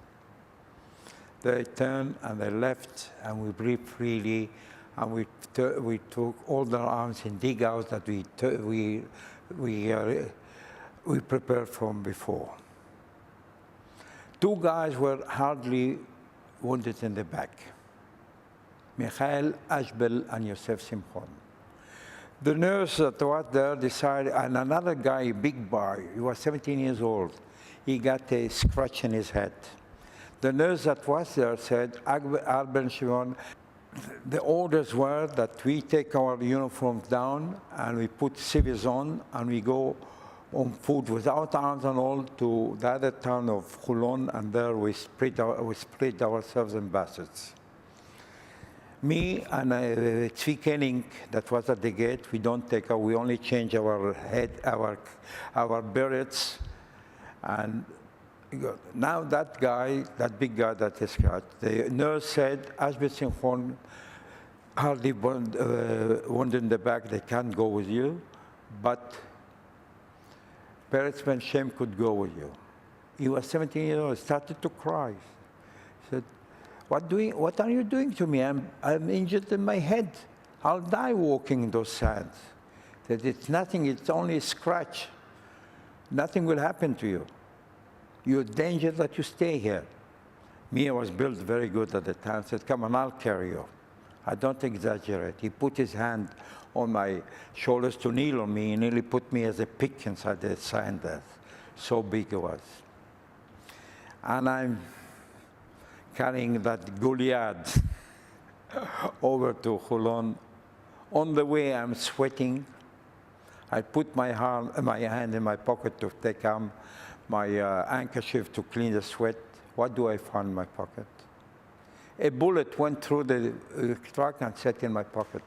they turned and they left, and we breathed freely. And we took all the arms in dig out that we prepared from before. 2 guys were hardly wounded in the back, Michael Ashbel and Yosef Simchon. The nurse that was there decided, and another guy, big boy, he was 17 years old, he got a scratch in his head. The nurse that was there said, Arben Shimon, the orders were that we take our uniforms down and we put civils on, and we go on foot without arms and all to the other town of Holon, and there we split ourselves in baskets. Me and Tzvi that was at the gate, we only change our berets, and now that big guy that is scratched, the nurse said, Ashbel Simchon hardly wounded in the back, they can't go with you, but Peretz Ben Shem could go with you. He was 17 years old, started to cry. He said, what are you doing to me? I'm injured in my head. I'll die walking in those sands. He said, it's nothing, it's only a scratch. Nothing will happen to you. You're danger that you stay here. Me, I was built very good at the time, said, come on, I'll carry you. I don't exaggerate. He put his hand on my shoulders to kneel on me, and nearly put me as a pick inside the sand there. So big it was. And I'm carrying that Goliath over to Holon. On the way, I'm sweating. I put my hand in my pocket to take my handkerchief to clean the sweat. What do I find in my pocket? A bullet went through the truck and sat in my pocket.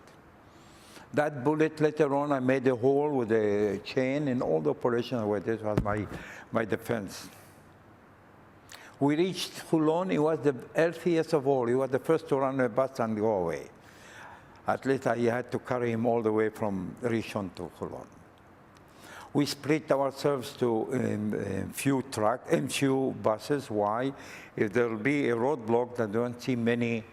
That bullet, later on, I made a hole with a chain in all the operations where this was my defense. We reached Holon. He was the healthiest of all. He was the first to run a bus and go away. At least I had to carry him all the way from Rishon to Holon. We split ourselves to few buses. Why? If there will be a roadblock that don't see many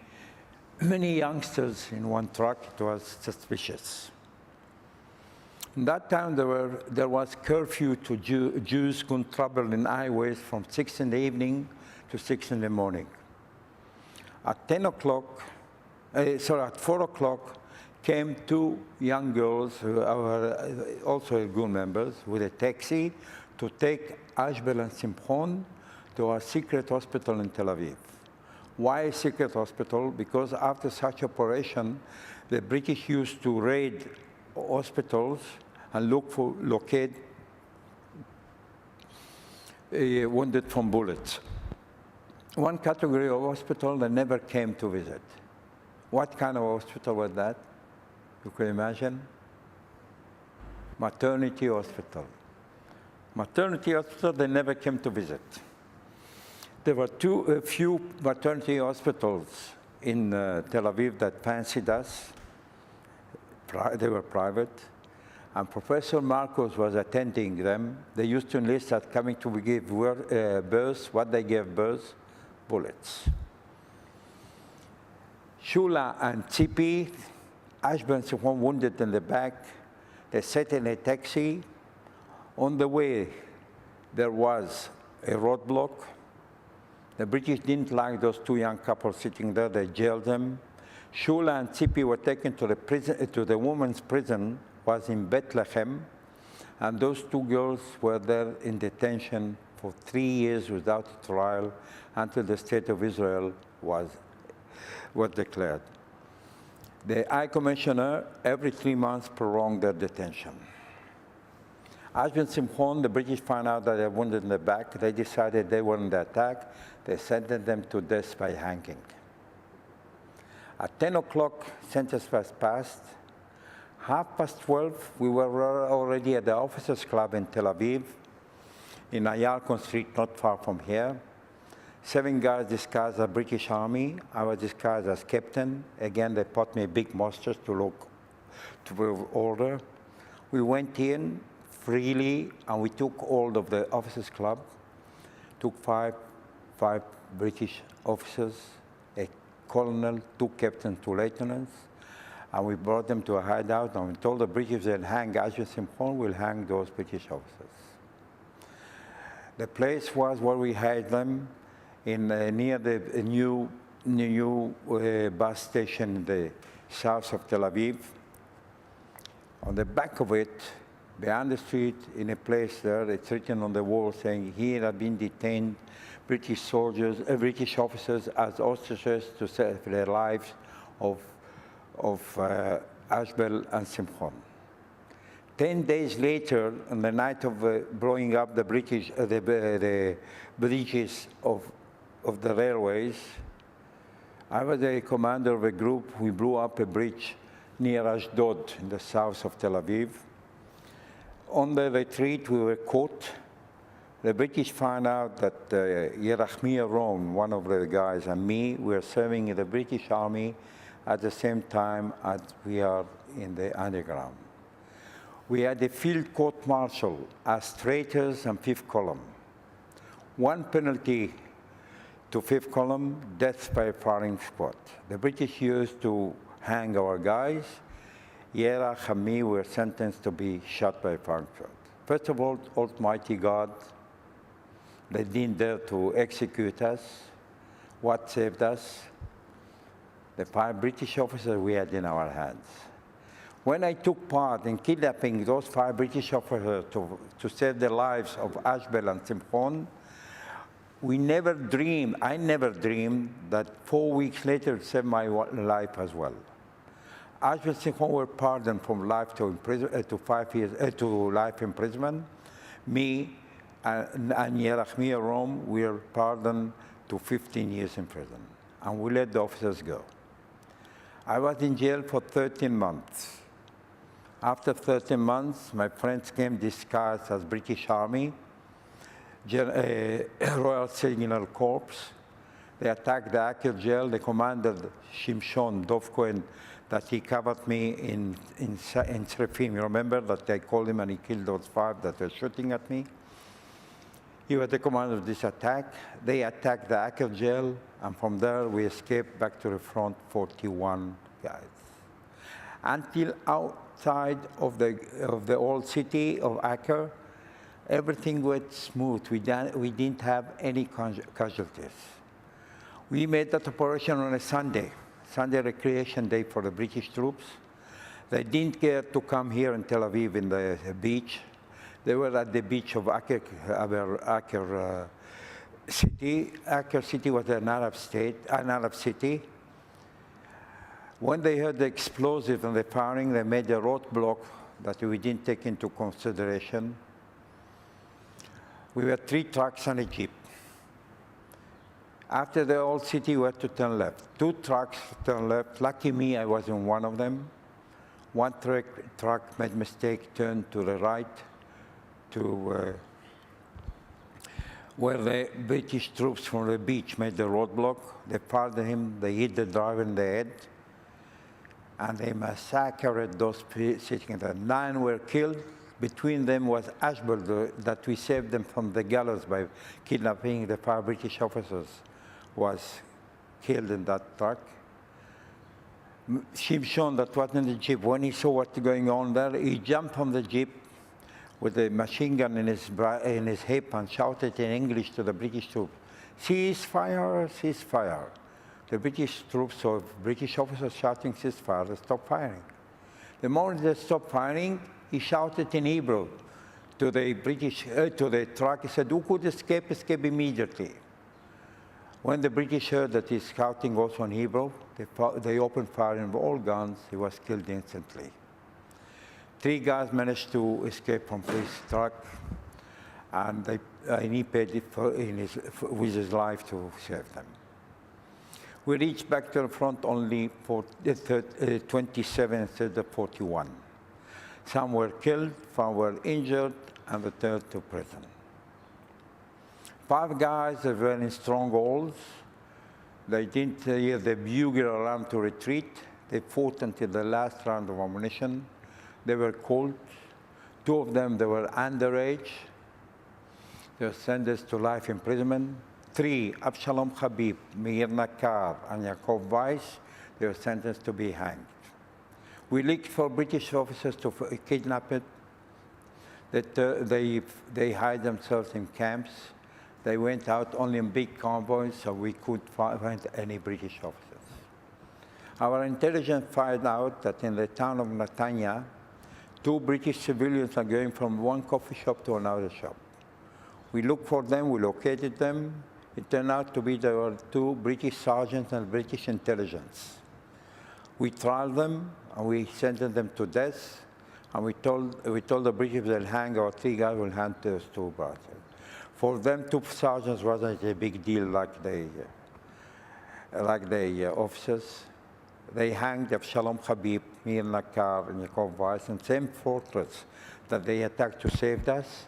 youngsters in one truck, it was suspicious. In that time, there was curfew to Jews couldn't travel in highways from 6 in the evening to 6 in the morning. At 10 o'clock, at 4 o'clock, came two young girls who are also Irgun members with a taxi to take Ashbel and Simchon to a secret hospital in Tel Aviv. Why a secret hospital? Because after such operation, the British used to raid hospitals and locate wounded from bullets. One category of hospital they never came to visit. What kind of hospital was that? You can imagine? Maternity hospital. Maternity hospital they never came to visit. There were a few maternity hospitals in Tel Aviv that fancied us. They were private. And Professor Marcos was attending them. They used to enlist us coming to give birth. What they gave birth? Bullets. Shula and Tzipi, Ashbel and Simchon wounded in the back. They sat in a taxi. On the way, there was a roadblock. The British didn't like those two young couples sitting there. They jailed them. Shula and Tzipi were taken to the prison, to the women's prison, was in Bethlehem, and those two girls were there in detention for 3 years without a trial until the state of Israel was declared. The High Commissioner, every 3 months, prolonged their detention. Ashbel and Simchon, the British found out that they were wounded in the back. They decided they were in the attack. They sentenced them to death by hanging. At 10 o'clock, sentence was passed. 12:30, we were already at the Officers Club in Tel Aviv, in Ayalkon Street, not far from here. 7 guys disguised as British Army. I was disguised as captain. Again, they put me big monsters to look to order. We went in freely, and we took hold of the Officers Club, took five British officers, a colonel, 2 captains, 2 lieutenants, and we brought them to a hideout, and we told the British they'll hang Ashbel and Simchon, we'll hang those British officers. The place was where we hid them, in near the new bus station in the south of Tel Aviv. On the back of it, behind the street, in a place there, it's written on the wall saying, here have been detained British soldiers, British officers as hostages to save their lives of Ashbel and Simchon. 10 days later, on the night of blowing up the bridges of the railways, I was a commander of a group. We blew up a bridge near Ashdod in the south of Tel Aviv. On the retreat, we were caught. The British found out that Yerachmiah Ron, one of the guys, and me were serving in the British Army at the same time as we are in the underground. We had a field court-martial as traitors and 5th column. One penalty to 5th column, death by firing squad. The British used to hang our guys. Yerach and me were sentenced to be shot by firing squad. First of all, Almighty God, they didn't dare to execute us. What saved us? The 5 British officers we had in our hands. When I took part in kidnapping those 5 British officers to save the lives of Ashbel and Simchon, I never dreamed that 4 weeks later it saved my life as well. Ashbel and Simchon were pardoned from life to life imprisonment. Me and Yerachmiah Rom were pardoned to 15 years in prison, and we let the officers go. I was in jail for 13 months. After 13 months, my friends came disguised as British Army, Royal Signal Corps. They attacked the Acre jail. They commanded Shimshon Dov Cohen that he covered me in Srefim. You remember that I called him and he killed those 5 that were shooting at me? He was the commander of this attack. They attacked the Acre jail, and from there we escaped back to the front, 41 guys. Until outside of the old city of Acre, everything went smooth. We didn't have any casualties. We made that operation on a Sunday recreation day for the British troops. They didn't care to come here in Tel Aviv in the beach. They were at the beach of Acre, Acre city. Acre city was an Arab state, an Arab city. When they heard the explosive and the firing, they made a roadblock that we didn't take into consideration. We were 3 trucks and a jeep. After the old city, we had to turn left. 2 trucks turned left. Lucky me, I was in one of them. One truck made mistake, turned to the right to where the British troops from the beach made the roadblock. They fired at him, they hit the driver in the head, and they massacred those sitting there. 9 were killed. Between them was Ashbel, that we saved them from the gallows by kidnapping the 5 British officers, was killed in that truck. Shimshon, that was in the jeep, when he saw what's going on there, he jumped from the jeep with a machine gun in his hip and shouted in English to the British troops, "Cease fire, cease fire." The British troops or British officers shouting, "Cease fire," they stopped firing. The moment they stopped firing, he shouted in Hebrew to the to the truck. He said, "Who could escape, escape immediately." When the British heard that he's shouting also in Hebrew, they opened fire in all guns. He was killed instantly. 3 guys managed to escape from police truck, and he paid it with his life to save them. We reached back to the front only for 27 instead of 41. Some were killed, some were injured, and returned to prison. 5 guys were in strongholds. They didn't hear the bugle alarm to retreat. They fought until the last round of ammunition. They were called. 2 of them, they were underage. They were sentenced to life imprisonment. 3, Abshalom Habib, Meir Nakar, and Yaakov Weiss, they were sentenced to be hanged. We looked for British officers to kidnap it. They hide themselves in camps. They went out only in big convoys, so we could find any British officers. Our intelligence found out that in the town of Netanya, 2 British civilians are going from one coffee shop to another shop. We looked for them, we located them. It turned out to be there were 2 British sergeants and British intelligence. We tried them, and we sentenced them to death, and we told the British they'll hang our 3 guys, will hang those 2 brothers. For them, 2 sergeants wasn't a big deal like the officers. They hanged Avshalom Habib, Meir Nakar, and Yaakov Weiss in the same fortress that they attacked to save us.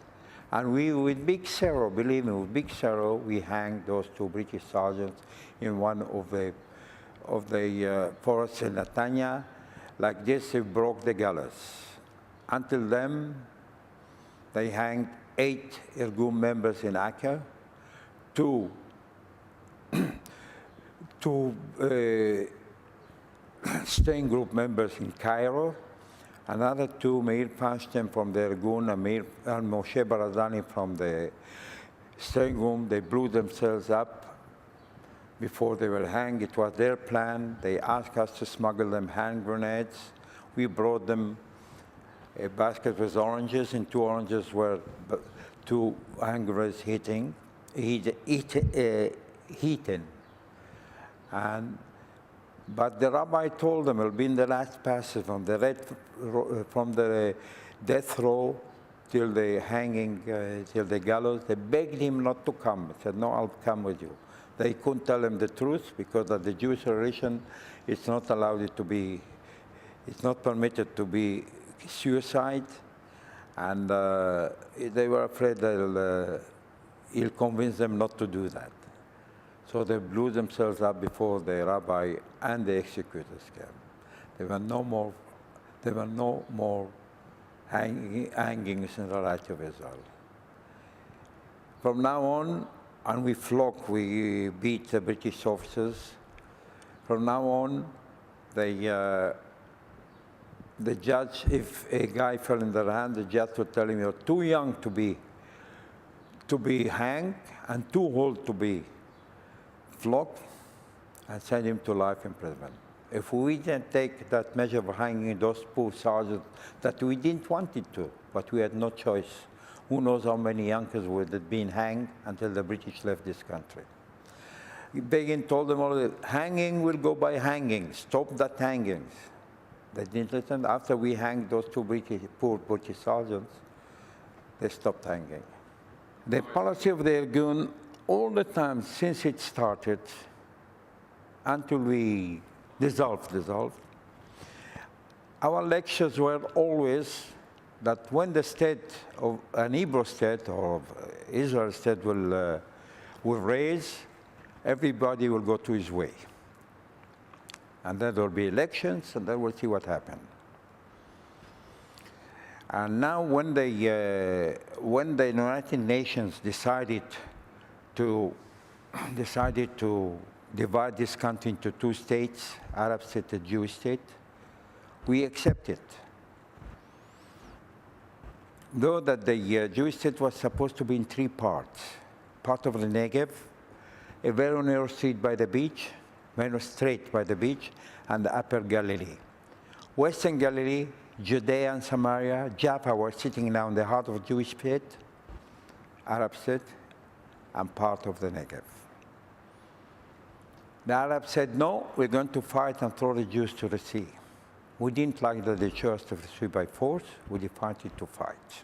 And we, with big sorrow, believe me, with big sorrow, we hanged those 2 British sergeants in one of the forests in Netanya. Like this, they broke the gallows. Until then, they hanged 8 Irgun members in Acre, 2 staying group members in Cairo, another 2, Meir Feinstein from the Irgun and Moshe Barazani from the staying room. They blew themselves up before they were hanged. It was their plan. They asked us to smuggle them hand grenades. We brought them a basket with oranges, and 2 oranges were 2 hand grenades heaten. But the rabbi told them it'll be in the last passage from the death row till the hanging, till the gallows. They begged him not to come. He said, "No, I'll come with you." They couldn't tell him the truth because of the Jewish religion, it's not allowed to be, it's not permitted to be suicide, and they were afraid that he'll convince them not to do that. So they blew themselves up before the rabbi and the executors came. There were no more hangings in the right of Israel. From now on, and we flock, we beat the British officers. From now on, the judge, if a guy fell in their hand, the judge would tell him, "You're too young to be hanged and too old to be flogged." and send him to life imprisonment. If we didn't take that measure of hanging those poor sergeants that we didn't want it to, but we had no choice, who knows how many youngsters would have been hanged until the British left this country. Begin told them all that hanging will go by hanging. Stop that hangings. They didn't listen. After we hanged those two poor British sergeants, they stopped hanging. The policy of the Irgun, all the time since it started, until we dissolved, our lectures were always that when the state of an Hebrew state or Israel state will raise, everybody will go to his way. And then there will be elections, and then we'll see what happens. And now when the United Nations decided to divide this country into two states, Arab state and Jewish state, we accept it. Though that the Jewish state was supposed to be in three parts. Part of the Negev, a very narrow street by the beach, very straight by the beach, and the Upper Galilee. Western Galilee, Judea and Samaria, Jaffa were sitting now in the heart of the Jewish state, Arab state, and part of the Negev. The Arabs said, no, we're going to fight and throw the Jews to the sea. We didn't like that they chose to the sea by force. We decided to fight.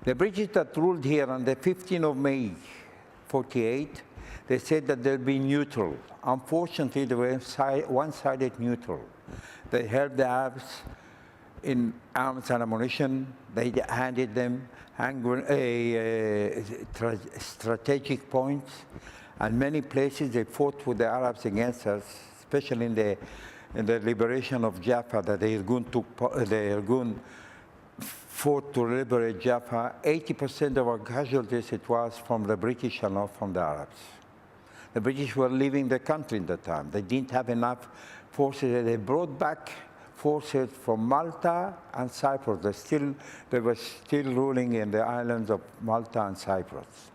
The British that ruled here on the 15th of May, 48, they said that they'll be neutral. Unfortunately, they were one-sided neutral. They held the Arabs in arms and ammunition. They handed them strategic points. And many places they fought with the Arabs against us, especially in the liberation of Jaffa, that the Irgun fought to liberate Jaffa. 80% of our casualties, it was from the British and not from the Arabs. The British were leaving the country at the time. They didn't have enough forces. They brought back forces from Malta and Cyprus. They were still ruling in the islands of Malta and Cyprus.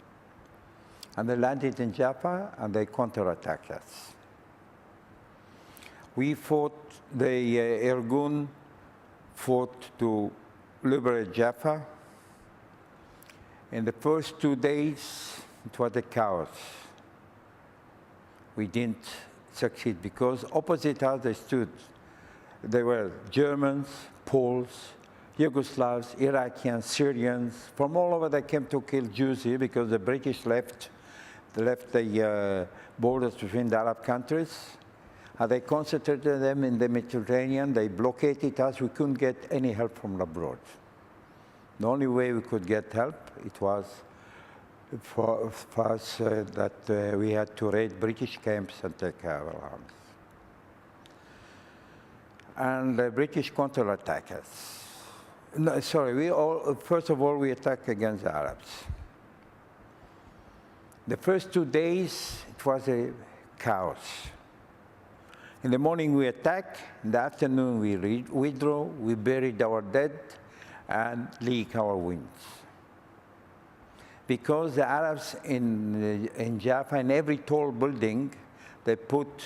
And they landed in Jaffa, and they counterattacked us. We fought, the Irgun fought to liberate Jaffa. In the first 2 days, it was a chaos. We didn't succeed because opposite us they stood. They were Germans, Poles, Yugoslavs, Iraqians, Syrians. From all over they came to kill Jews here because the British left the borders between the Arab countries. And they concentrated them in the Mediterranean. They blockaded us. We couldn't get any help from abroad. The only way we could get help, it was for us that we had to raid British camps and take our arms. And the British counterattacked us. No, sorry, first of all, we attacked against the Arabs. The first 2 days, it was a chaos. In the morning, we attacked. In the afternoon, we withdrew. We buried our dead and leaked our wounds. Because the Arabs in Jaffa, in every tall building, they put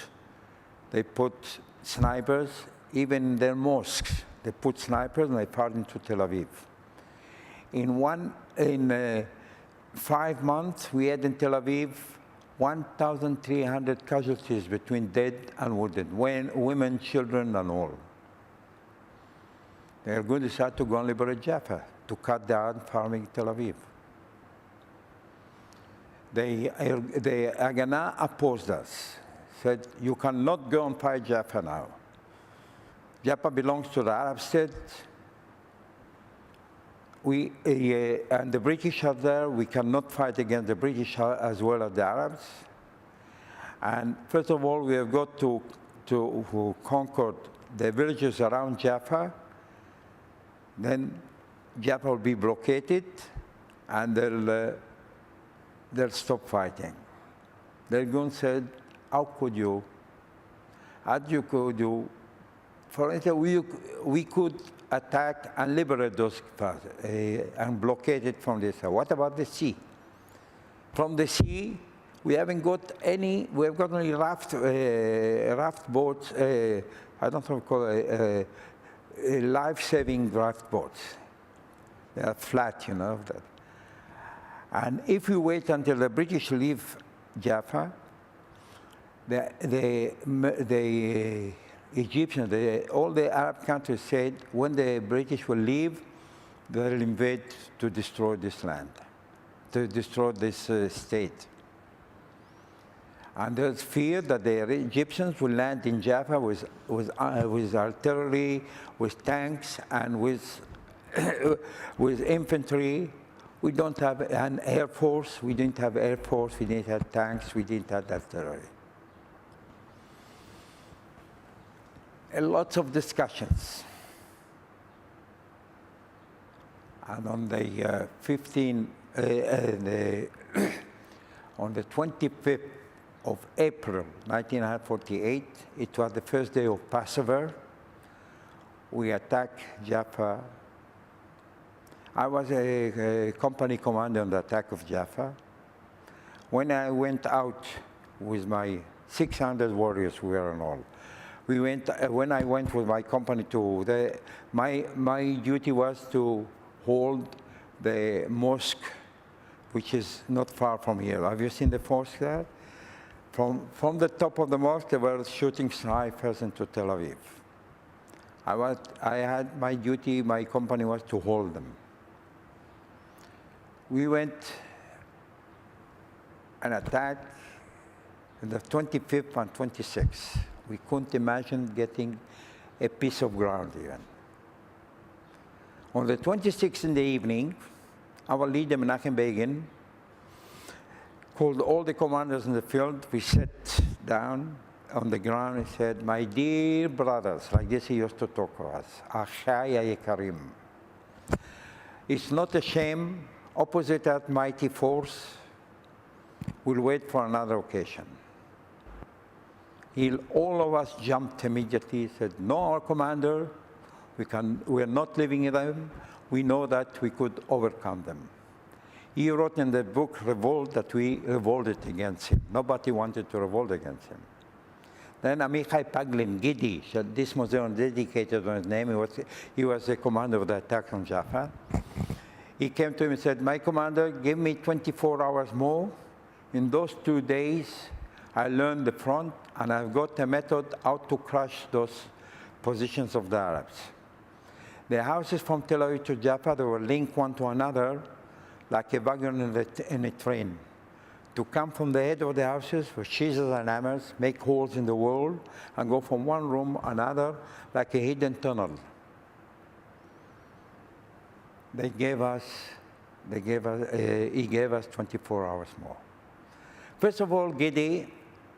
snipers. Even in their mosques, they put snipers and they fired into Tel Aviv. In 5 months, we had in Tel Aviv 1,300 casualties between dead and wounded, women, children, and all. They are going to decide to go and liberate Jaffa, to cut down farming Tel Aviv. The Haganah opposed us, said, you cannot go and fight Jaffa now. Jaffa belongs to the Arab state. And the British are there. We cannot fight against the British as well as the Arabs. And first of all, we have got to conquer the villages around Jaffa. Then Jaffa will be blockaded, and they'll stop fighting. The Irgun said, how could you? For instance, we could attack and liberate those parts and blockade it from this side. What about the sea? From the sea, We haven't got any, we have got only raft boats, I don't know what to call it, life-saving raft boats. They are flat, you know. That. And if you wait until the British leave Jaffa, the Egyptians, all the Arab countries said when the British will leave, they'll invade to destroy this land, to destroy this state. And there's fear that the Egyptians will land in Jaffa with artillery, with tanks, and with infantry. We don't have an air force. We didn't have air force. We didn't have tanks. We didn't have artillery. Lots of discussions. And on the on the 25th of April 1948, it was the first day of Passover. We attacked Jaffa. I was a company commander on the attack of Jaffa. When I went out with my 600 warriors, we were in all. We went, when I went with my company to my duty was to hold the mosque, which is not far from here. Have you seen the mosque there? From the top of the mosque, they were shooting snipers into Tel Aviv. I had my duty, my company was to hold them. We went and attacked on the 25th and 26th. We couldn't imagine getting a piece of ground even. On the 26th in the evening, our leader, Menachem Begin, called all the commanders in the field. We sat down on the ground and said, "My dear brothers," like this he used to talk to us, "Achai Yekarim. It's not a shame. Opposite that mighty force will wait for another occasion." All of us jumped immediately, said, "No, our commander, we are not leaving them. We know that we could overcome them." He wrote in the book, Revolt, that we revolted against him. Nobody wanted to revolt against him. Then Amichai Paglin, Gidi, so this museum dedicated on his name, he was the commander of the attack on Jaffa. He came to him and said, "My commander, give me 24 hours more. In those 2 days, I learned the front, and I've got a method how to crush those positions of the Arabs." The houses from Tel Aviv to Jaffa, they were linked one to another, like a wagon in a train. To come from the head of the houses with chisels and hammers, make holes in the wall, and go from one room to another like a hidden tunnel. He gave us 24 hours more. First of all, Gidi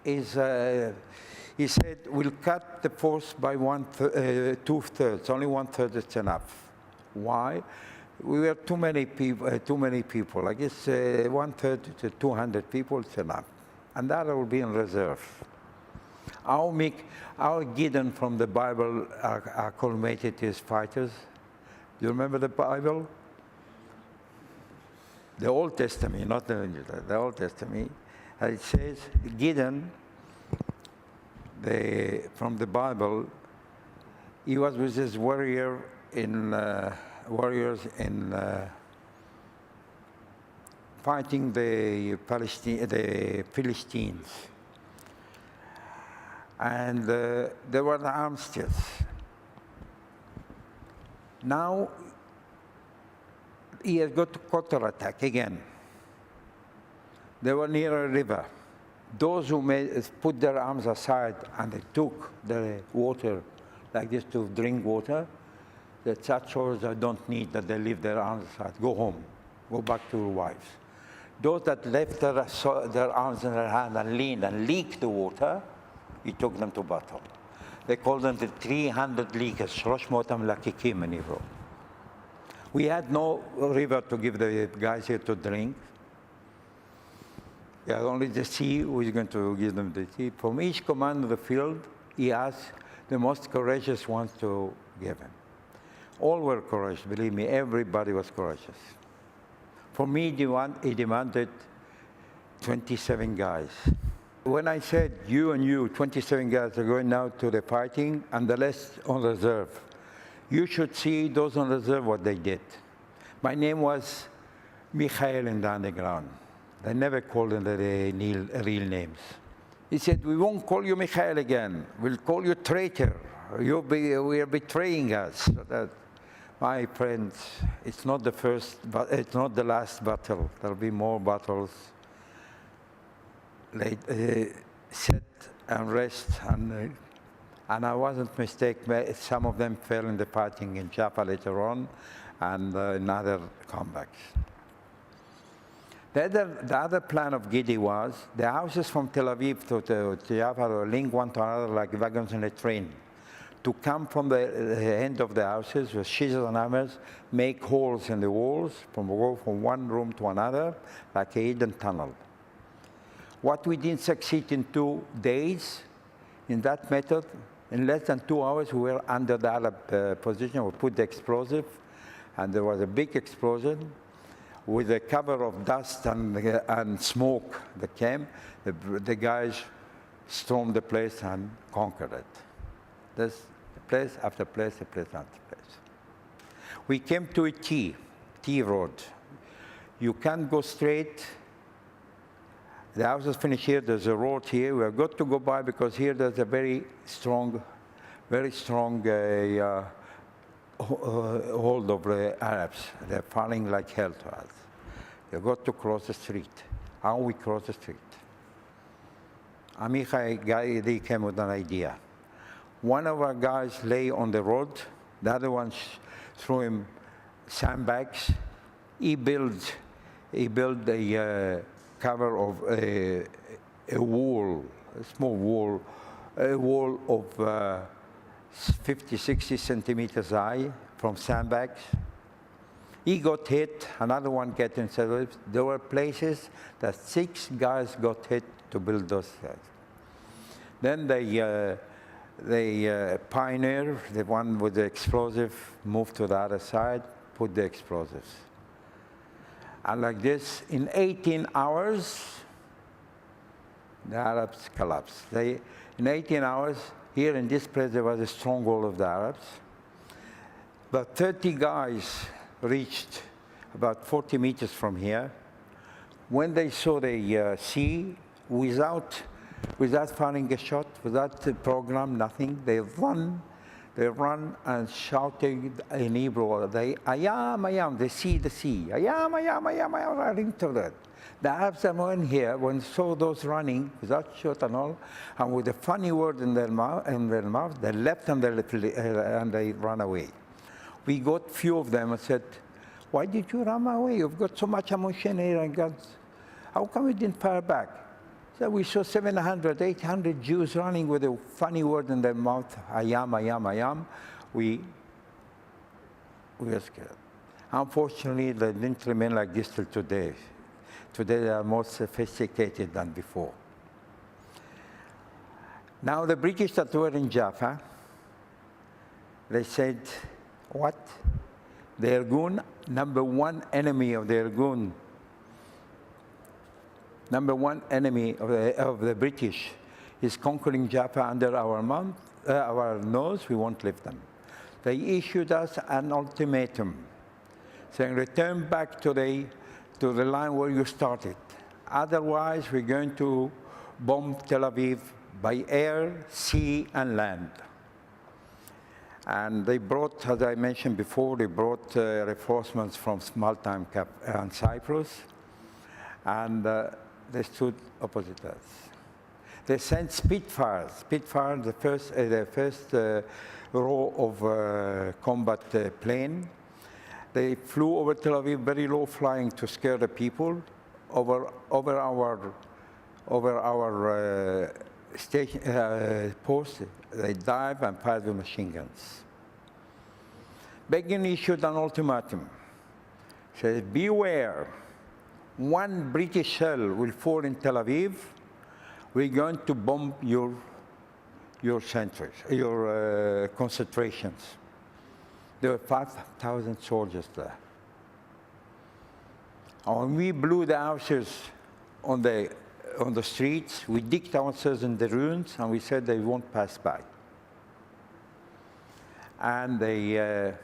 he said, "We'll cut the force by 2/3. Only 1/3 is enough." Why? We were too many people. I guess 1/3 to 200 people is enough. And that will be in reserve. Our Gideon from the Bible acclimated his fighters. Do you remember the Bible? The Old Testament, not the Old Testament. It says Gideon, from the Bible, he was with his warriors in fighting the Philistines. And there were the armistice. Now, he has got to counterattack again. They were near a river. Those who put their arms aside and they took the water like this to drink water, the Tzachors don't need that, they leave their arms aside. Go home. Go back to your wives. Those that left their arms in their hand and leaned and leaked the water, he took them to battle. They called them the 300 leakers, Shlosh Motam Lakikim in Hebrew. We had no river to give the guys here to drink. We had only the sea who is going to give them the sea. From each command of the field, he asked the most courageous ones to give him. All were courageous, believe me, everybody was courageous. For me, he demanded 27 guys. When I said, you and you, 27 guys are going now to the fighting, and the rest on reserve, you should see those on reserve what they did. My name was Michael in the underground. They never called them the real names. He said, we won't call you Michael again. We'll call you traitor. You are betraying us. So that, my friends, it's not the first, but it's not the last battle. There'll be more battles. Set and rest, and I wasn't mistaken. Some of them fell in the fighting in Jaffa later on, and in other comebacks. The other plan of Gidi was the houses from Tel Aviv to Jaffa were linked one to another like wagons in a train. To come from the end of the houses with scissors and hammers, make holes in the walls, go from one room to another, like a hidden tunnel. What we didn't succeed in 2 days, in that method, in less than 2 hours, we were under the Arab position. We put the explosive, and there was a big explosion with a cover of dust and smoke that came. The guys stormed the place and conquered it. There's place after place, a place after place. We came to a T road. You can't go straight. The house is finished here. There's a road here. We have got to go by because here there's a very strong hold of the Arabs. They're falling like hell to us. You've got to cross the street. How we cross the street? Amichai came with an idea. One of our guys lay on the road. The other one threw him sandbags. He built a cover of a wall, a small wall, a wall of 50, 60 centimeters high from sandbags. He got hit, another one got himself. There were places that 6 guys got hit to build those guys. Then the pioneer, the one with the explosive, moved to the other side, put the explosives. And like this, in 18 hours, the Arabs collapsed. In 18 hours, here in this place, there was a stronghold of the Arabs. But 30 guys reached about 40 meters from here. When they saw the sea, without firing a shot, without a program, nothing, they run and shouting in Hebrew, ayam, the sea, ayam, running to that. The Arabs went here, when saw those running, without shot and all, and with a funny word in their mouth, they left and they ran away. We got few of them and said, why did you run away? You've got so much ammunition here and guns. How come you didn't fire back? So we saw 700, 800 Jews running with a funny word in their mouth, ayam. We were scared. Unfortunately, they didn't remain like this till today. Today, they are more sophisticated than before. Now, the British that were in Jaffa, they said, what? The Irgun, number one enemy of the Irgun, number one enemy of the British is conquering Jaffa under our nose. We won't leave them. They issued us an ultimatum, saying, return back to the line where you started. Otherwise, we're going to bomb Tel Aviv by air, sea, and land. And they brought, as I mentioned before, they brought reinforcements from Malta and Cyprus, and they stood opposite us. They sent Spitfires. Spitfire, the first row of combat plane. They flew over Tel Aviv, very low flying to scare the people. Over our station post, they dive and fire the machine guns. Begin issued an ultimatum. Says, beware. One British shell will fall in Tel Aviv. We're going to bomb your centers, your concentrations. There were 5,000 soldiers there. And when we blew the houses on the streets. We digged ourselves in the ruins, and we said they won't pass by. And the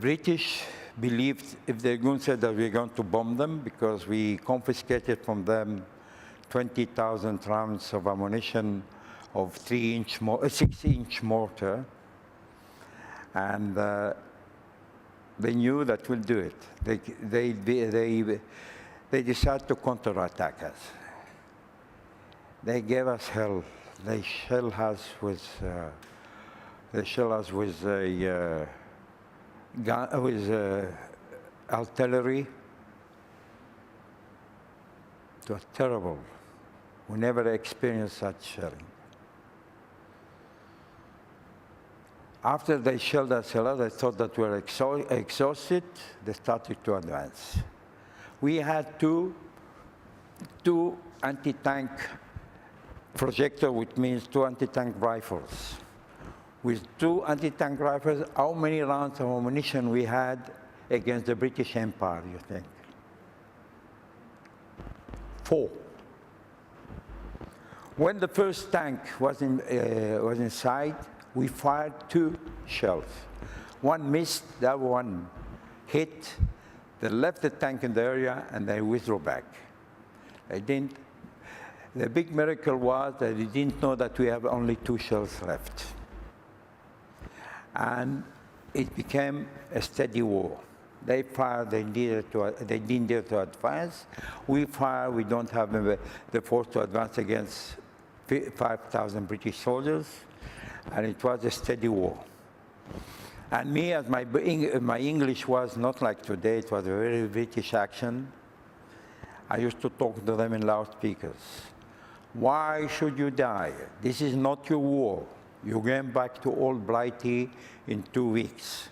British believed, if the Irgun said that we're going to bomb them, because we confiscated from them 20,000 rounds of ammunition of 6-inch mortar, and they knew that we'll do it. They decided to counterattack us. They gave us hell. They shell us with artillery. It was terrible. We never experienced such shelling. After they shelled us a lot, they thought that we were exhausted. They started to advance. We had two anti-tank projectors, which means 2 anti-tank rifles. With 2 anti-tank rifles, how many rounds of ammunition we had against the British Empire, you think? 4. When the first tank was in sight, we fired 2 shells. One missed, the other one hit. They left the tank in the area, and they withdrew back. They didn't. The big miracle was that they didn't know that we have only 2 shells left. And it became a steady war. They fired, they didn't dare to advance. We fire, we don't have the force to advance against 5,000 British soldiers. And it was a steady war. And me, as my English was not like today, it was a very British accent. I used to talk to them in loudspeakers. Why should you die? This is not your war. You're going back to Old Blighty in 2 weeks.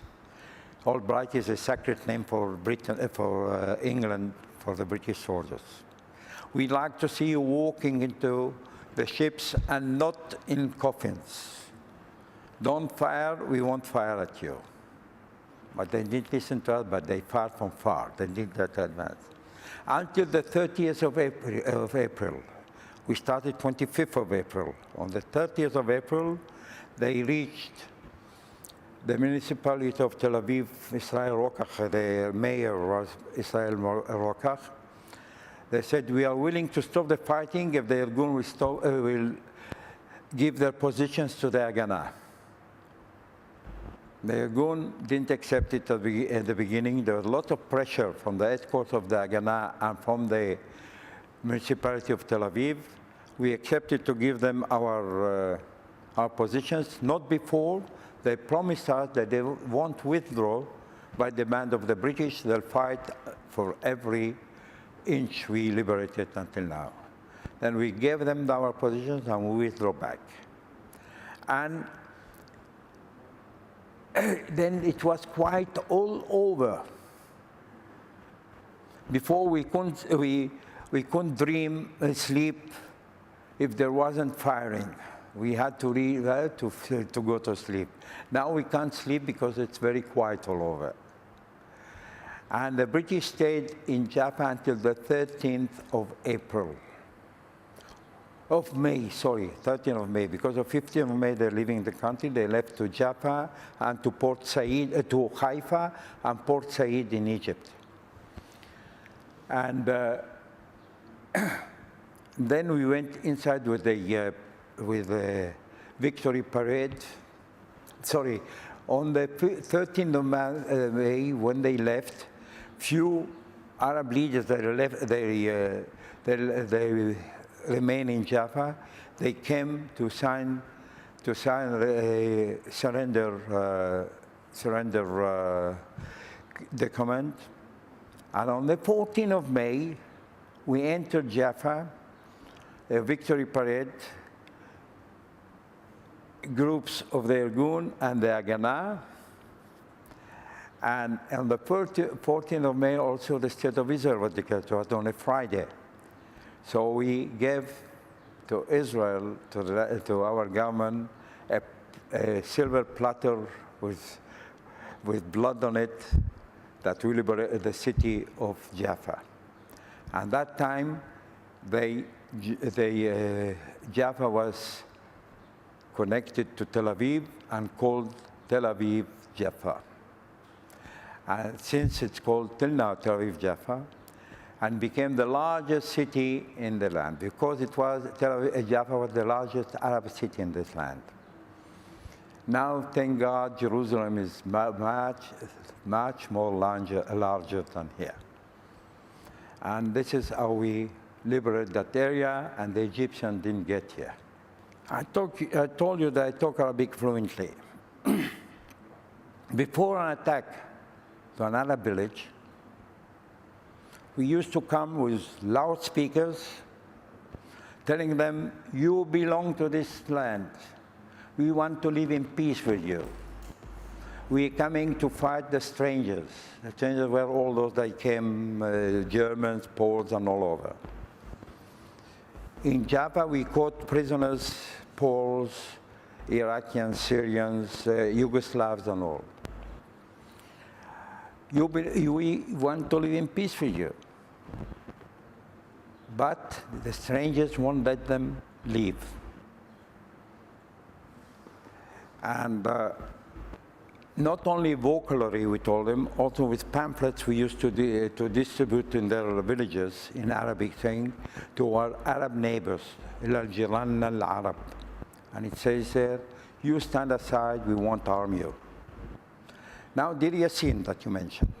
Old Blighty is a sacred name for England, for the British soldiers. We'd like to see you walking into the ships and not in coffins. Don't fire, we won't fire at you. But they didn't listen to us, but they fired from far. They did that advance. Until the 30th of April. We started 25th of April. On the 30th of April, they reached the municipality of Tel Aviv, Israel Rokach. The mayor was Israel Rokach. They said, we are willing to stop the fighting if the Irgun will give their positions to the Haganah. The Irgun didn't accept it at the beginning. There was a lot of pressure from the headquarters of the Haganah and from the municipality of Tel Aviv. We accepted to give them our positions, not before. They promised us that they won't withdraw by demand of the British. They'll fight for every inch we liberated until now. Then we gave them our positions and we withdrew back. And then it was quite all over. Before we couldn't dream and sleep if there wasn't firing. We had to go to sleep. Now we can't sleep because it's very quiet all over. And the British stayed in Jaffa until the 13th of April. Of May, sorry, 13th of May. Because of 15th of May, they're leaving the country. They left to Jaffa and to Port Said, to Haifa and Port Said in Egypt. And then we went inside with the victory parade. Sorry, on the 13th of May, when they left, few Arab leaders that left, they remain in Jaffa. They came to sign surrender document. And on the 14th of May, we entered Jaffa, a victory parade, groups of the Irgun and the Haganah. And on the 14th of May, also the State of Israel was declared. It was on a Friday. So we gave to Israel, to our government, a silver platter with blood on it, that we liberated the city of Jaffa. At that time, Jaffa was connected to Tel Aviv and called Tel Aviv Jaffa. And since it's called till now Tel Aviv Jaffa, and became the largest city in the land, because it was Jaffa was the largest Arab city in this land. Now, thank God, Jerusalem is much more larger than here. And this is how we liberated that area, and the Egyptians didn't get here. I told you that I talk Arabic fluently. Before an attack to another village, we used to come with loudspeakers telling them, you belong to this land. We want to live in peace with you. We're coming to fight the strangers. The strangers were all those that came, Germans, Poles, and all over. In Jaffa, we caught prisoners, Poles, Iraqians, Syrians, Yugoslavs, and all. We want to live in peace with you. But the strangers won't let them leave. And not only vocally, we told them, also with pamphlets we used to distribute in their villages in Arabic, saying to our Arab neighbors, إِلَى الْجِيرَانَ الْعَرَبِ. And it says there, you stand aside, we won't harm you. Now, Dir Yassin that you mentioned.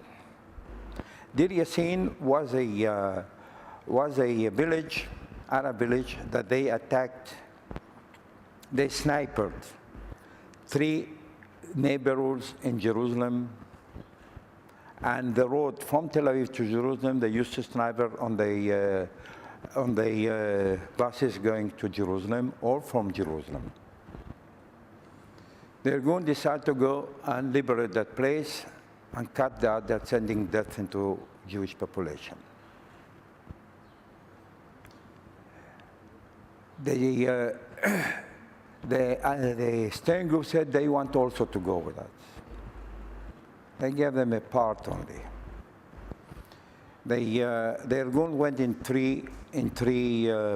Dir Yassin was a village, Arab village, that they attacked. They sniped 3 neighborhoods in Jerusalem, and the road from Tel Aviv to Jerusalem, they used to snipe on the buses going to Jerusalem or from Jerusalem. The Irgun decided to go and liberate that place and cut that, sending death into Jewish population. The steering group said they want also to go with us. They gave them a part only. The Irgun went in three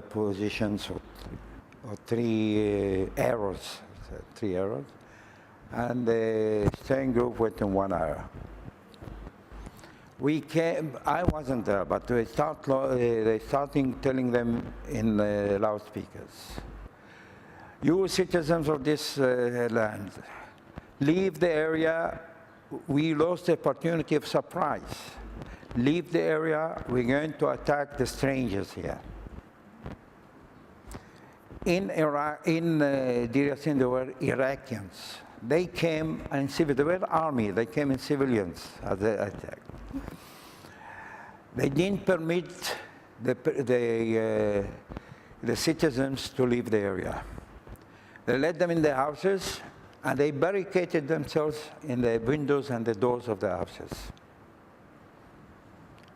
positions or 3 arrows, and the steering group went in 1 hour. We came. I wasn't there, but they started telling them in loudspeakers. You citizens of this land, leave the area. We lost the opportunity of surprise. Leave the area. We're going to attack the strangers here. In Iraq, in Dir Yassin, there were Iraqians. They came and they were army. They came in civilians as they attacked. They didn't permit the citizens to leave the area. They let them in their houses, and they barricaded themselves in the windows and the doors of the houses.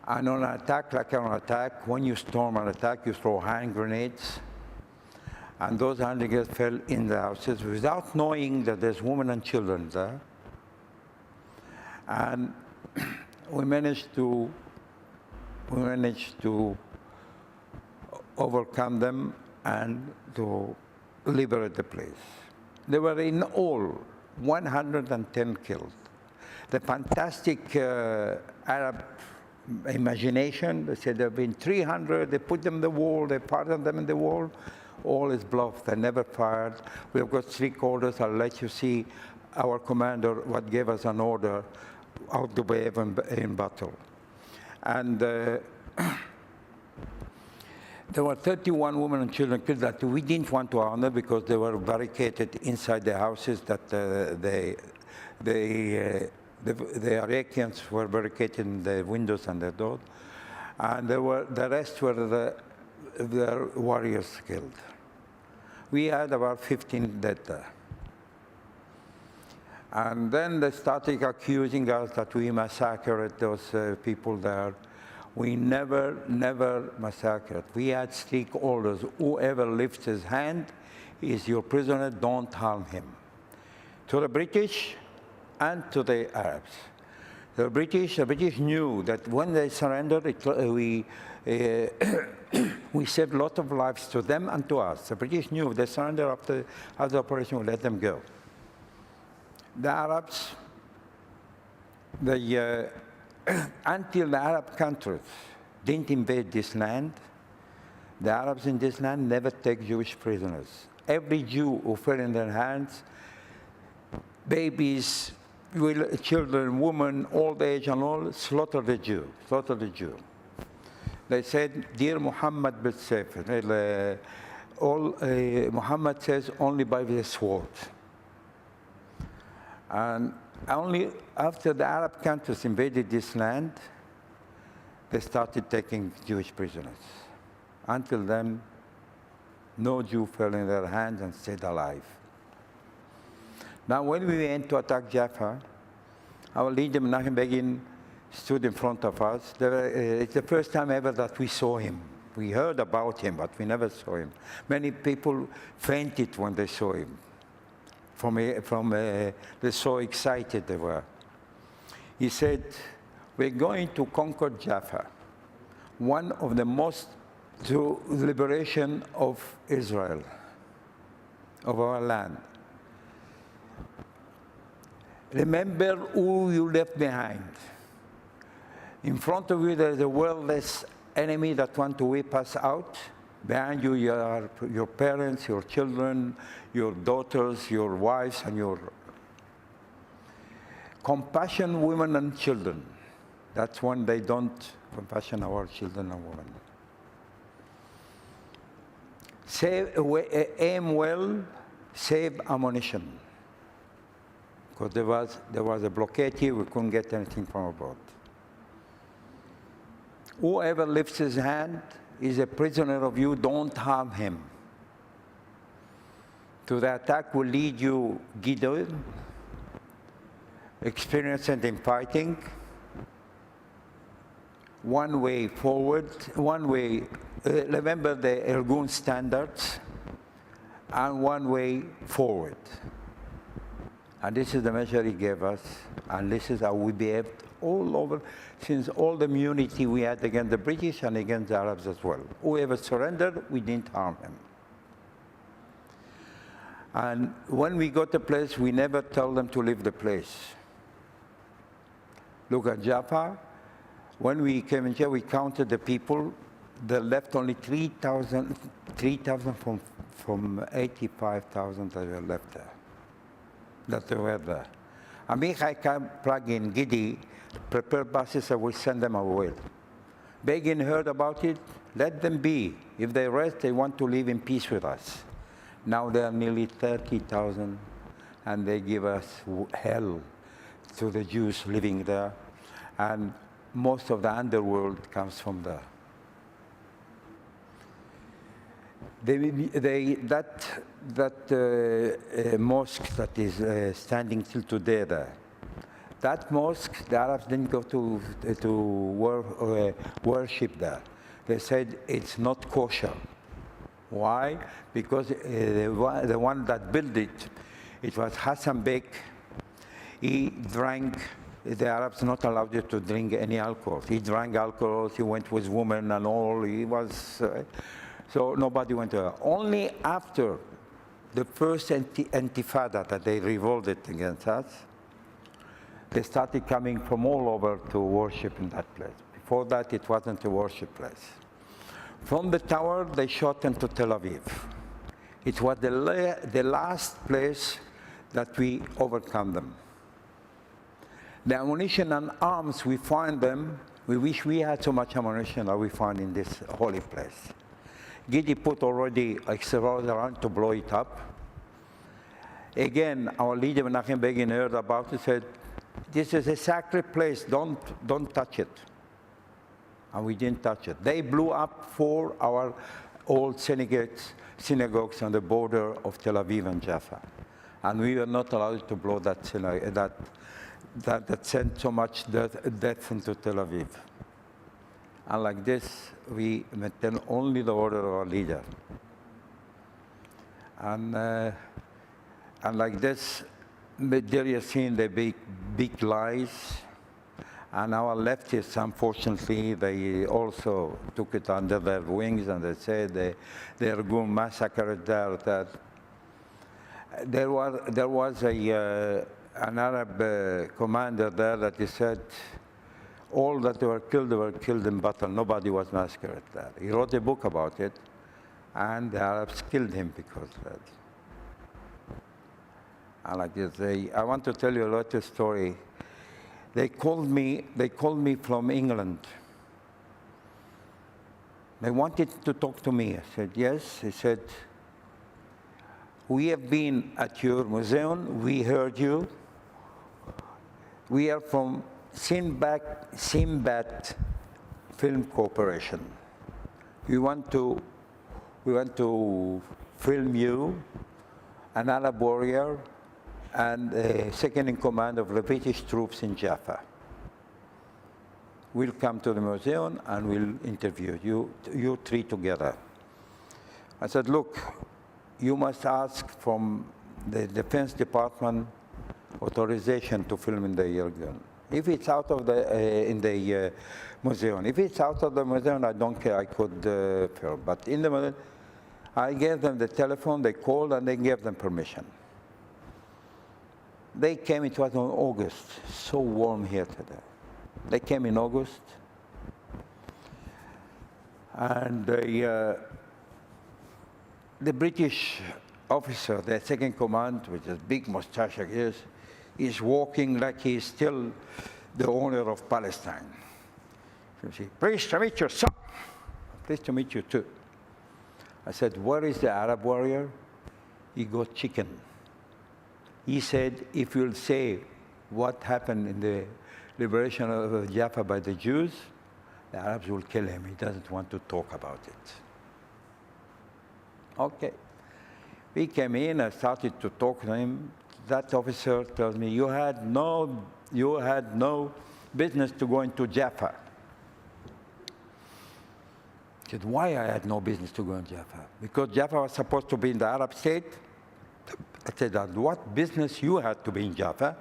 And on an attack, like on an attack, when you storm an attack, you throw hand grenades, and those hand grenades fell in the houses without knowing that there's women and children there. And we managed to overcome them and to liberate the place. There were in all 110 killed. The fantastic Arab imagination, they said there have been 300, they put them in the wall, they pardoned them in the wall. All is bluff, they never fired. We have got strict orders. I'll let you see our commander, what gave us an order out the way in battle. And there were 31 women and children killed that we didn't want to honor because they were barricaded inside the houses that the Iraqians were barricaded in the windows and the doors. And the rest were the warriors killed. We had about 15 dead there. And then they started accusing us that we massacred those people there. We never massacred. We had strict orders. Whoever lifts his hand is your prisoner, don't harm him. To the British and to the Arabs. The British knew that when they surrendered, we saved a lot of lives to them and to us. The British knew they surrendered after the operation, we let them go. The Arabs, until the Arab countries didn't invade this land, the Arabs in this land never take Jewish prisoners. Every Jew who fell in their hands, babies, children, women, old age and all, slaughter the Jew, slaughter the Jew. They said, dear Muhammad بالسيف. Muhammad says only by the sword. And only after the Arab countries invaded this land, they started taking Jewish prisoners. Until then, no Jew fell in their hands and stayed alive. Now, when we went to attack Jaffa, our leader, Menachem Begin, stood in front of us. It's the first time ever that we saw him. We heard about him, but we never saw him. Many people fainted when they saw him. They're so excited they were. He said, we're going to conquer Jaffa, one of the most to liberation of Israel, of our land. Remember who you left behind. In front of you, there's a worldless enemy that wants to wipe us out. Behind you, your parents, your children, your daughters, your wives, and your compassion, women and children. That's when they don't compassion our children and women. Aim well, save ammunition. Because there was a blockade here, we couldn't get anything from abroad. Whoever lifts his hand is a prisoner of you, don't harm him. To the attack will lead you Gideon, experienced in fighting, one way forward, one way, remember the Irgun standards, and one way forward. And this is the measure he gave us, and this is how we behaved all over, since all the immunity we had against the British and against the Arabs as well. Whoever surrendered, we didn't harm him. And when we got the place, we never told them to leave the place. Look at Jaffa. When we came in here, we counted the people. They left only 3,000 from 85,000 that were left there. That they were there. And if I can plug in Gidi, prepare buses, I will send them away. Begin heard about it, let them be. If they rest, they want to live in peace with us. Now there are nearly 30,000, and they give us hell to the Jews living there. And most of the underworld comes from there. That mosque that is standing till today there, that mosque, the Arabs didn't go to worship there. They said it's not kosher. Why? Because the one that built it, it was Hassan Bek. He drank. The Arabs not allowed you to drink any alcohol. He drank alcohol. He went with women and all. He was. So nobody went there. Only after the first intifada that they revolted against us, they started coming from all over to worship in that place. Before that, it wasn't a worship place. From the tower, they shot into Tel Aviv. It was the last place that we overcome them. The ammunition and arms, we find them. We wish we had so much ammunition that we find in this holy place. Gidi put already explosives around to blow it up. Again, our leader Menachem Begin heard about it, said, this is a sacred place, don't touch it. And we didn't touch it. They blew up 4 our old synagogues on the border of Tel Aviv and Jaffa. And we were not allowed to blow that synagogue, that sent so much death into Tel Aviv. And like this, we maintain only the order of our leader. And like this, there you see the big lies. And our leftists, unfortunately, they also took it under their wings, and they said the Irgun massacre there. That there was an Arab commander there that he said all that were killed in battle. Nobody was massacred there. He wrote a book about it, and the Arabs killed him because of that. And like this, I want to tell you a little story. They called me from England. They wanted to talk to me. I said, yes. He said, we have been at your museum. We heard you. We are from Sinbad Film Corporation. We want to film you, an Arab warrior, and second in command of the British troops in Jaffa. We'll come to the museum and we'll interview you three together. I said, look, you must ask from the Defense Department authorization to film in the Irgun. If it's out of in the museum, if it's out of the museum, I don't care. I could film. But in the museum, I gave them the telephone. They called and they gave them permission. They came. It was in August. So warm here today. They came in August, and the British officer, the second command, with his big mustache like this, is walking like he's still the owner of Palestine. So she, pleased to meet you, sir. Pleased to meet you too. I said, where is the Arab warrior? He got chicken. He said, if you'll say what happened in the liberation of Jaffa by the Jews, the Arabs will kill him. He doesn't want to talk about it. Okay. We came in, I started to talk to him. That officer tells me, you had no business to go into Jaffa. I said, why I had no business to go in Jaffa? Because Jaffa was supposed to be in the Arab state. I said, what business you had to be in Jaffa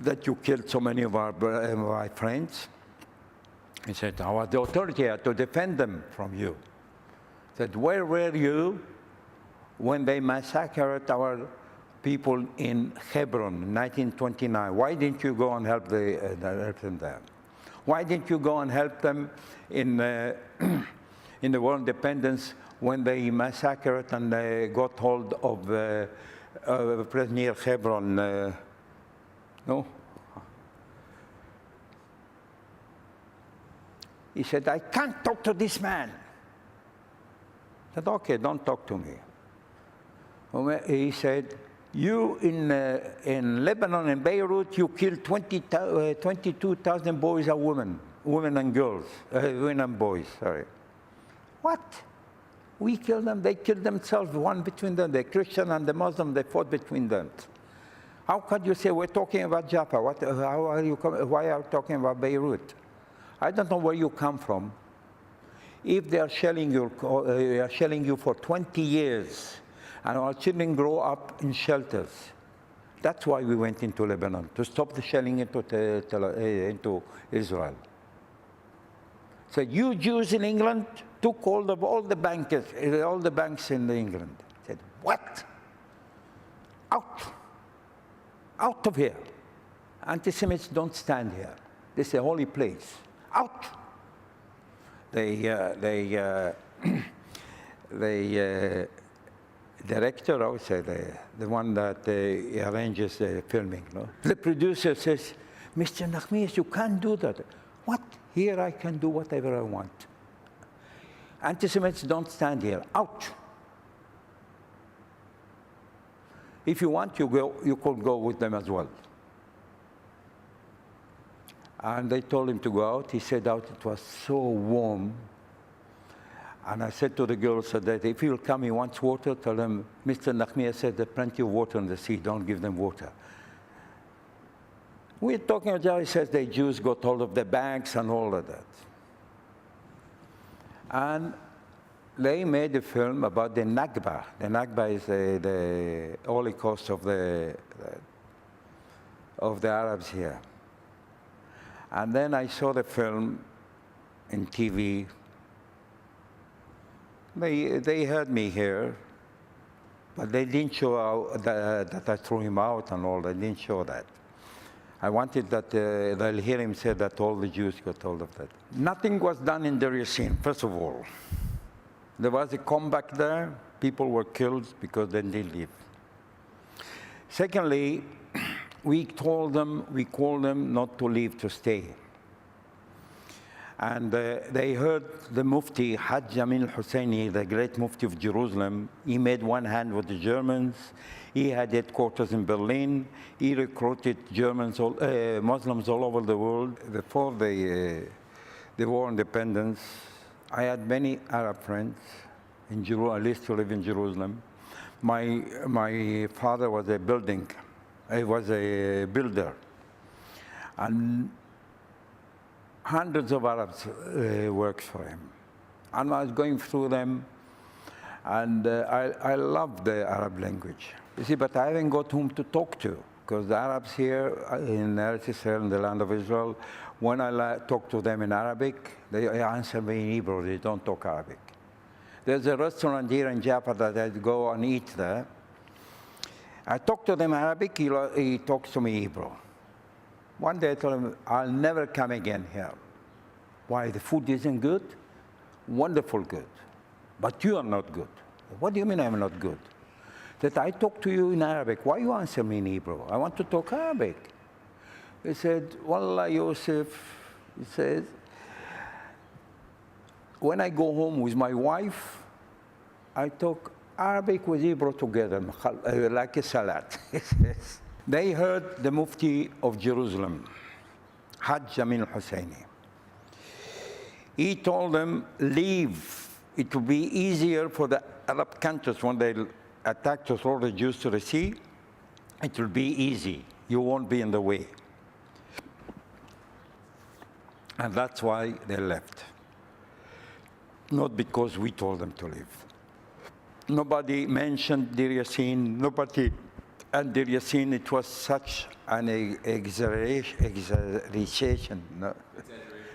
that you killed so many of my friends? He said, I was the authority. I had to defend them from you. I said, where were you when they massacred our people in Hebron in 1929? Why didn't you go and help them there? Why didn't you go and help them in the War of Independence when they massacred and they got hold of a place near Hebron? No? He said, I can't talk to this man. I said, okay, don't talk to me. He said, you in Lebanon and Beirut, you killed 22,000 boys and women and girls, women and boys, sorry. What? We killed them, they killed themselves, one between them, the Christian and the Muslim, they fought between them. How could you say we're talking about Jaffa? Why are you talking about Beirut? I don't know where you come from. If they are shelling you for 20 years, and our children grow up in shelters, that's why we went into Lebanon, to stop the shelling into Israel. So you Jews in England took hold of all the banks in England. I said, what? Out. Out of here. Anti-Semites don't stand here. This is a holy place. Out. The director, I would say, the one that arranges the filming, no? The producer says, Mr. Nahmias, you can't do that. What? Here I can do whatever I want. Anti-Semites don't stand here. Out. If you want, you could go with them as well. And they told him to go out. He said out, it was so warm. And I said to the girls that if he'll come, he wants water, tell him, Mr. Nahmias said there's plenty of water in the sea, don't give them water. We're talking about, he says the Jews got hold of the banks and all of that. And they made a film about the Nakba. The Nakba is the Holocaust of the Arabs here. And then I saw the film in TV. They heard me here, but they didn't show that I threw him out and all. They didn't show that. I wanted that they'll hear him say that all the Jews got told of that. Nothing was done in Deir Yassin, first of all. There was a comeback there. People were killed because they didn't leave. Secondly, we called them not to leave, to stay. And they heard the Mufti, Hajj Amin al-Husseini, the great Mufti of Jerusalem. He made one hand with the Germans. He had headquarters in Berlin. He recruited Muslims all over the world. Before the war of independence, I had many Arab friends in Jerusalem. I used to live in Jerusalem. My father was a builder. And hundreds of Arabs worked for him. And I was going through them, and I love the Arab language. You see, but I haven't got whom to talk to, because the Arabs here in Eretz Israel, in the land of Israel, when I talk to them in Arabic, they answer me in Hebrew. They don't talk Arabic. There's a restaurant here in Jaffa that I go and eat there. I talk to them Arabic, he talks to me Hebrew. One day I told him, I'll never come again here. Why? The food isn't good? Wonderful good. But you are not good. What do you mean I'm not good? That I talk to you in Arabic. Why you answer me in Hebrew? I want to talk Arabic. He said, Wallah, Yosef, he says, when I go home with my wife, I talk Arabic with Hebrew together, like a salad. They heard the Mufti of Jerusalem, Hajj Amin al-Husseini. He told them, leave. It will be easier for the Arab countries when they attack to throw the Jews to the sea. It will be easy. You won't be in the way. And that's why they left. Not because we told them to leave. Nobody mentioned Deir Yassin. Nobody. And Deir Yassin, it was such an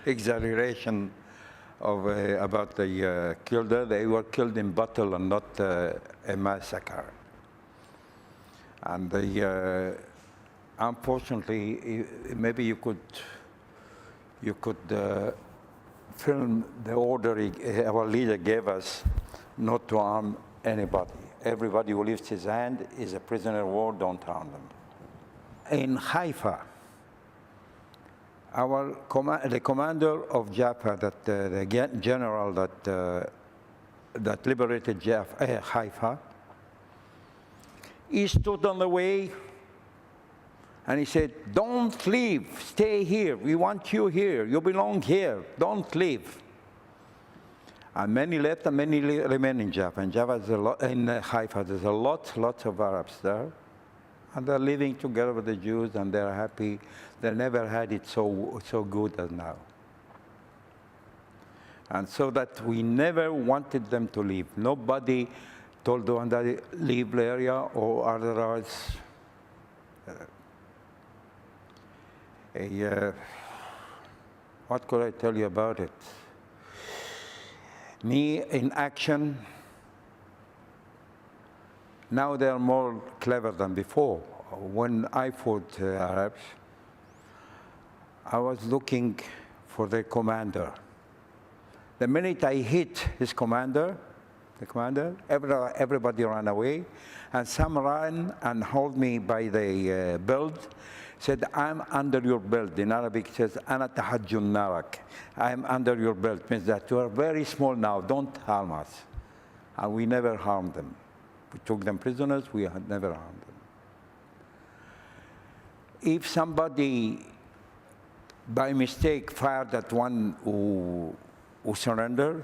exaggeration of about the killed. They were killed in battle and not a massacre. And unfortunately, maybe you could film the order our leader gave us not to harm anybody. Everybody who lifts his hand is a prisoner of war, don't harm them. In Haifa, the commander of Jaffa, the general that liberated Haifa, he stood on the way and he said, don't leave, stay here. We want you here. You belong here. Don't leave. And many left and many remain in Jaffa. In Jaffa, in Haifa, there's lots of Arabs there. And they're living together with the Jews, and they're happy. They never had it so good as now. And so that we never wanted them to leave. Nobody told them to leave the area or otherwise. What could I tell you about it? Me in action. Now they are more clever than before. When I fought Arabs, I was looking for the commander. The minute I hit his commander, everybody ran away, and some ran and held me by the belt, said, I'm under your belt. In Arabic, it says, Ana tahajjun narak. I'm under your belt. Means that you are very small now. Don't harm us. And we never harmed them. We took them prisoners. We had never harmed them. If somebody, by mistake, fired at one who surrendered,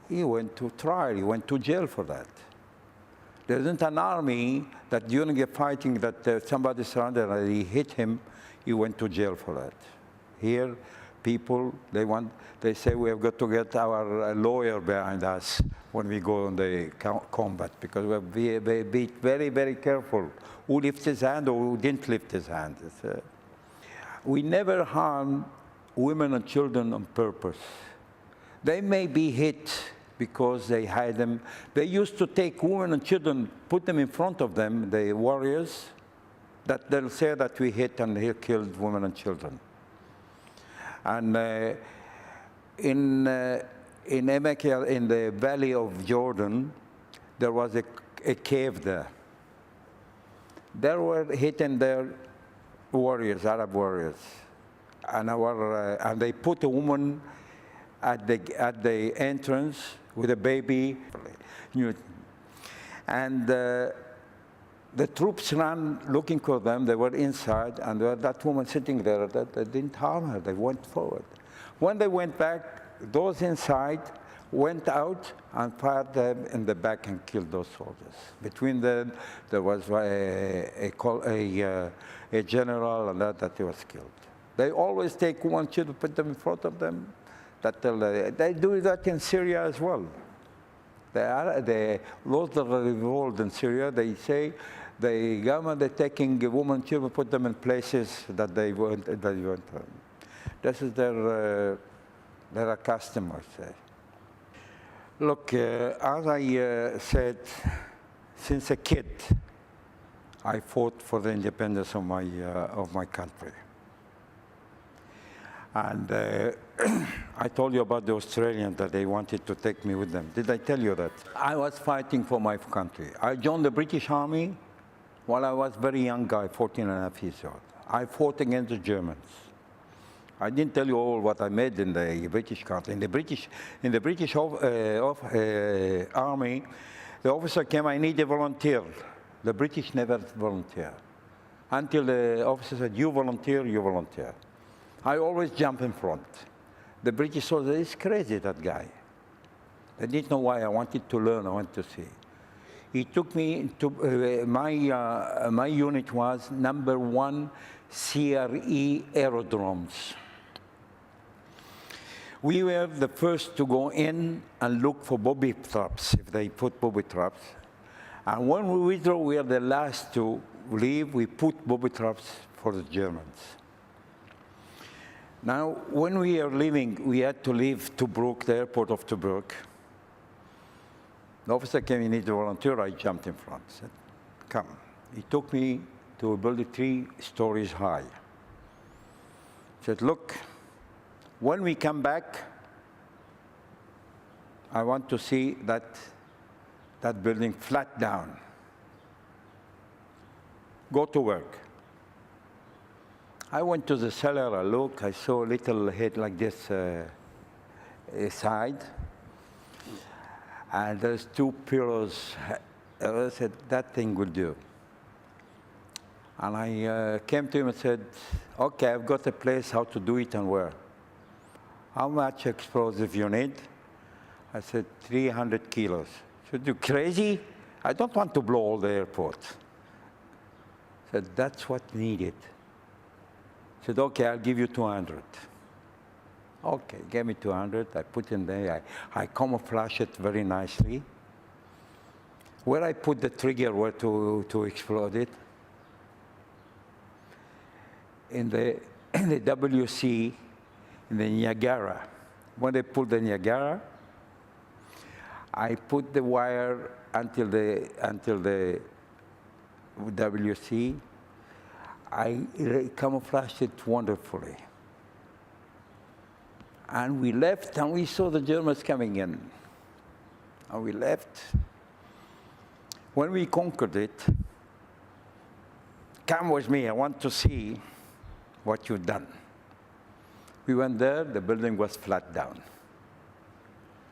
he went to trial. He went to jail for that. There isn't an army that during a fighting that somebody surrendered and he hit him, he went to jail for that. Here, people, they say we have got to get our lawyer behind us when we go on the combat, because we have to be very, very careful who lifts his hand or who didn't lift his hand. We never harm women and children on purpose. They may be hit because they hide them. They used to take women and children, put them in front of them, the warriors, that they'll say that we hit and he killed women and children. And in Acre, in the valley of Jordan, there was a cave there. There were hidden there warriors, Arab warriors, and they put a woman at the entrance with a baby, and the troops ran looking for them. They were inside, and there was that woman sitting there. They didn't harm her. They went forward. When they went back, those inside went out and fired them in the back and killed those soldiers. Between them, there was a general and that he was killed. They always take one child, put them in front of them. They do that in Syria as well. Those that are involved in Syria, they say the government is taking women, children, put them in places that they weren't. This is their custom, I say. Look, as I said, since a kid, I fought for the independence of my country. And I told you about the Australians that they wanted to take me with them. Did I tell you that? I was fighting for my country. I joined the British Army while I was a very young guy, 14 and a half years old. I fought against the Germans. I didn't tell you all what I made in the British country. In the British Army, the officer came, I need a volunteer. The British never volunteer. Until the officer said, you volunteer, you volunteer. I always jump in front. The British soldier is crazy, that guy. They didn't know why. I wanted to learn, I wanted to see. He took me to, my unit was #1 CRE aerodromes. We were the first to go in and look for booby traps, if they put booby traps. And when we withdrew, we were the last to leave. We put booby traps for the Germans. Now, when we are leaving, we had to leave Tobruk, the airport of Tobruk. The officer came, he needed a volunteer. I jumped in front, said, come. He took me to a building 3 stories high. He said, look, when we come back, I want to see that building flat down. Go to work. I went to the cellar, I looked, I saw a little head like this side, and there's 2 pillows. I said, that thing will do. And I came to him and said, okay, I've got a place how to do it and where. How much explosive you need? I said, 300 kilos. He said, you crazy? I don't want to blow all the airport. I said, that's what needed. I said, okay, I'll give you 200. Okay, gave me 200. I put in there. I camouflage it very nicely. Where I put the trigger where to explode it, in the WC, in the Niagara. When they pulled the Niagara, I put the wire until the WC. I camouflaged it wonderfully. And we left, and we saw the Germans coming in. And we left. When we conquered it, come with me, I want to see what you've done. We went there, the building was flat down.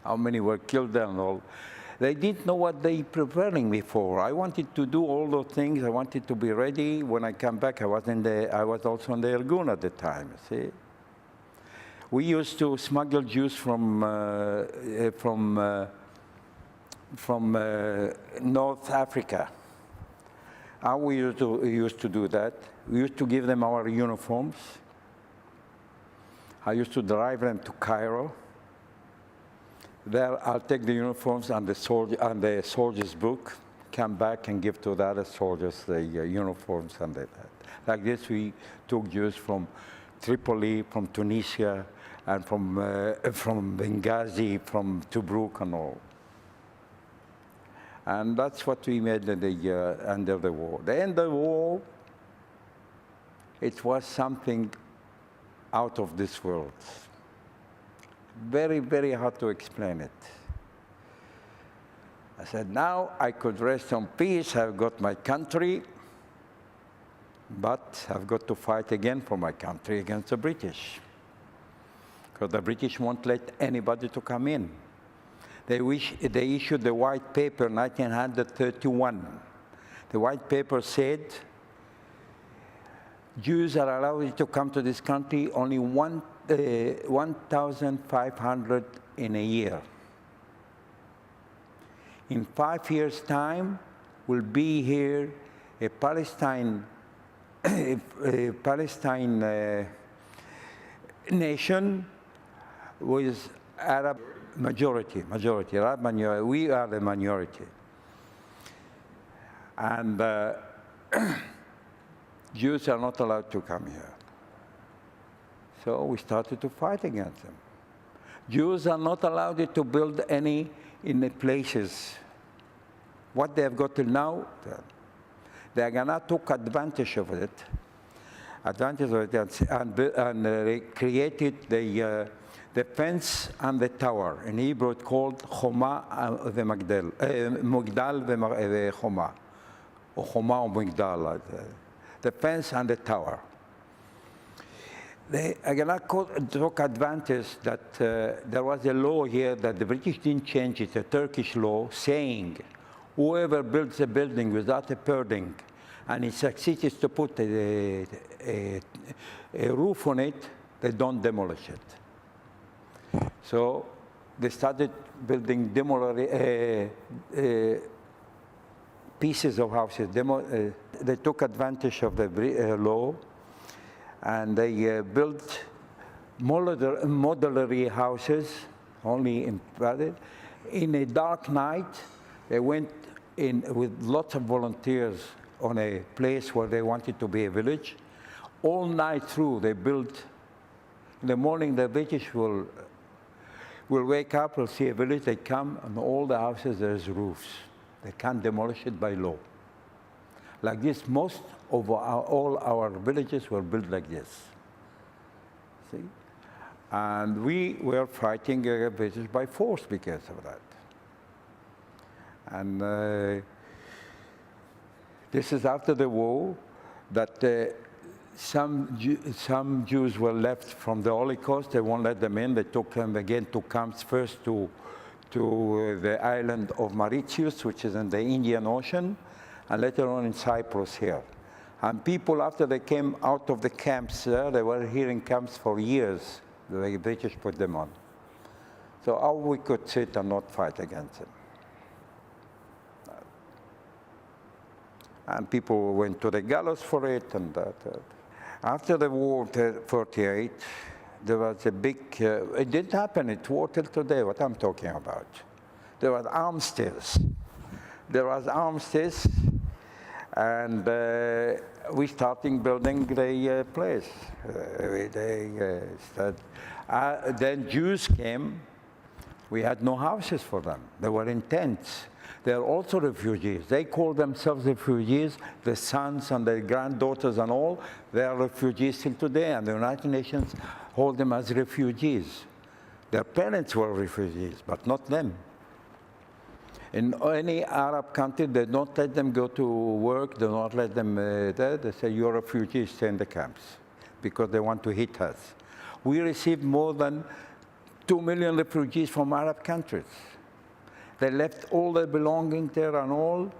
How many were killed there and all. They didn't know what they were preparing me for. I wanted to do all those things. I wanted to be ready. When I come back, I was also in the Irgun at the time, see? We used to smuggle Jews from North Africa. How we used to do that? We used to give them our uniforms. I used to drive them to Cairo. There, I'll take the uniforms and the soldier's book, come back and give to the other soldiers the uniforms and that. Like this, we took Jews from Tripoli, from Tunisia, and from Benghazi, from Tobruk and all. And that's what we made at the end of the war. The end of the war, it was something out of this world. Very, very hard to explain it. I said, now I could rest in peace. I've got my country, but I've got to fight again for my country against the British. Because the British won't let anybody to come in. They issued the white paper in 1931. The white paper said, Jews are allowed to come to this country only 1,500 in a year. In 5 years' time, will be here a Palestine nation with Arab majority. Arab minority. We are the minority. And Jews are not allowed to come here. So we started to fight against them. Jews are not allowed to build any in the places. What they have got till now, they're gonna take advantage of it, and they created the fence and the tower. In Hebrew, it's called Choma v'Magdal, Mugdal v'Choma, or Choma or Mugdal, the fence and the tower. They are gonna take advantage that there was a law here that the British didn't change it, a Turkish law, saying whoever builds a building without a permit and he succeeds to put a roof on it, they don't demolish it. So they started building pieces of houses. They took advantage of the law, and they built modular houses, only in a dark night. They went in with lots of volunteers on a place where they wanted to be a village. All night through, they built. In the morning, the British will wake up, will see a village, they come, and all the houses, there's roofs. They can't demolish it by law. Like this, most of all our villages were built like this. See? And we were fighting the British by force because of that. And this is after the war that some Jews were left from the Holocaust. They won't let them in. They took them again to camps, first to the island of Mauritius, which is in the Indian Ocean, and later on in Cyprus here. And people, after they came out of the camps there, they were here in camps for years. The British put them on. So how we could sit and not fight against them? And people went to the gallows for it and that. After the war, 48, there was a big, it didn't happen, it war till today, what I'm talking about. There was armistice. And we started building the place. Then Jews came. We had no houses for them. They were in tents. They're also refugees. They call themselves refugees. The sons and the granddaughters and all, they are refugees till today, and the United Nations hold them as refugees. Their parents were refugees, but not them. In any Arab country, they don't let them go to work, they don't let them there. They say, you're refugees, stay in the camps, because they want to hit us. We received more than 2 million refugees from Arab countries. They left all their belongings there and all,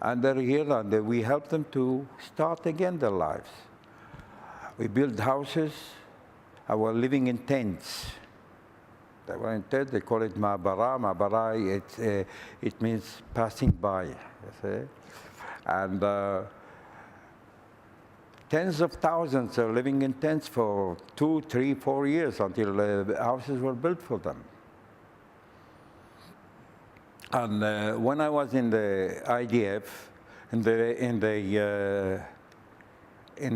and they're here, and we helped them to start again their lives. We built houses. I was living in tents. They were in tents. They call it ma'abara. Ma'abara, it means passing by. You see? And tens of thousands are living in tents for 2, 3, 4 years until houses were built for them. And when I was in the IDF, in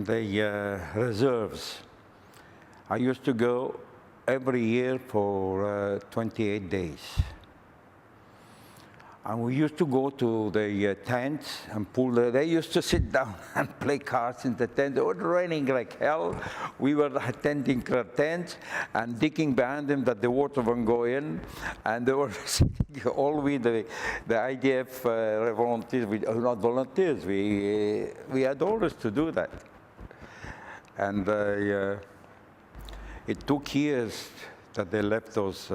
the reserves, I used to go every year for 28 days. And we used to go to the tents and pull they used to sit down and play cards in the tent. It was raining like hell. We were attending their tents and digging behind them that the water won't go in. And they were sitting all with the IDF volunteers, not volunteers, we had orders to do that. And it took years that they left those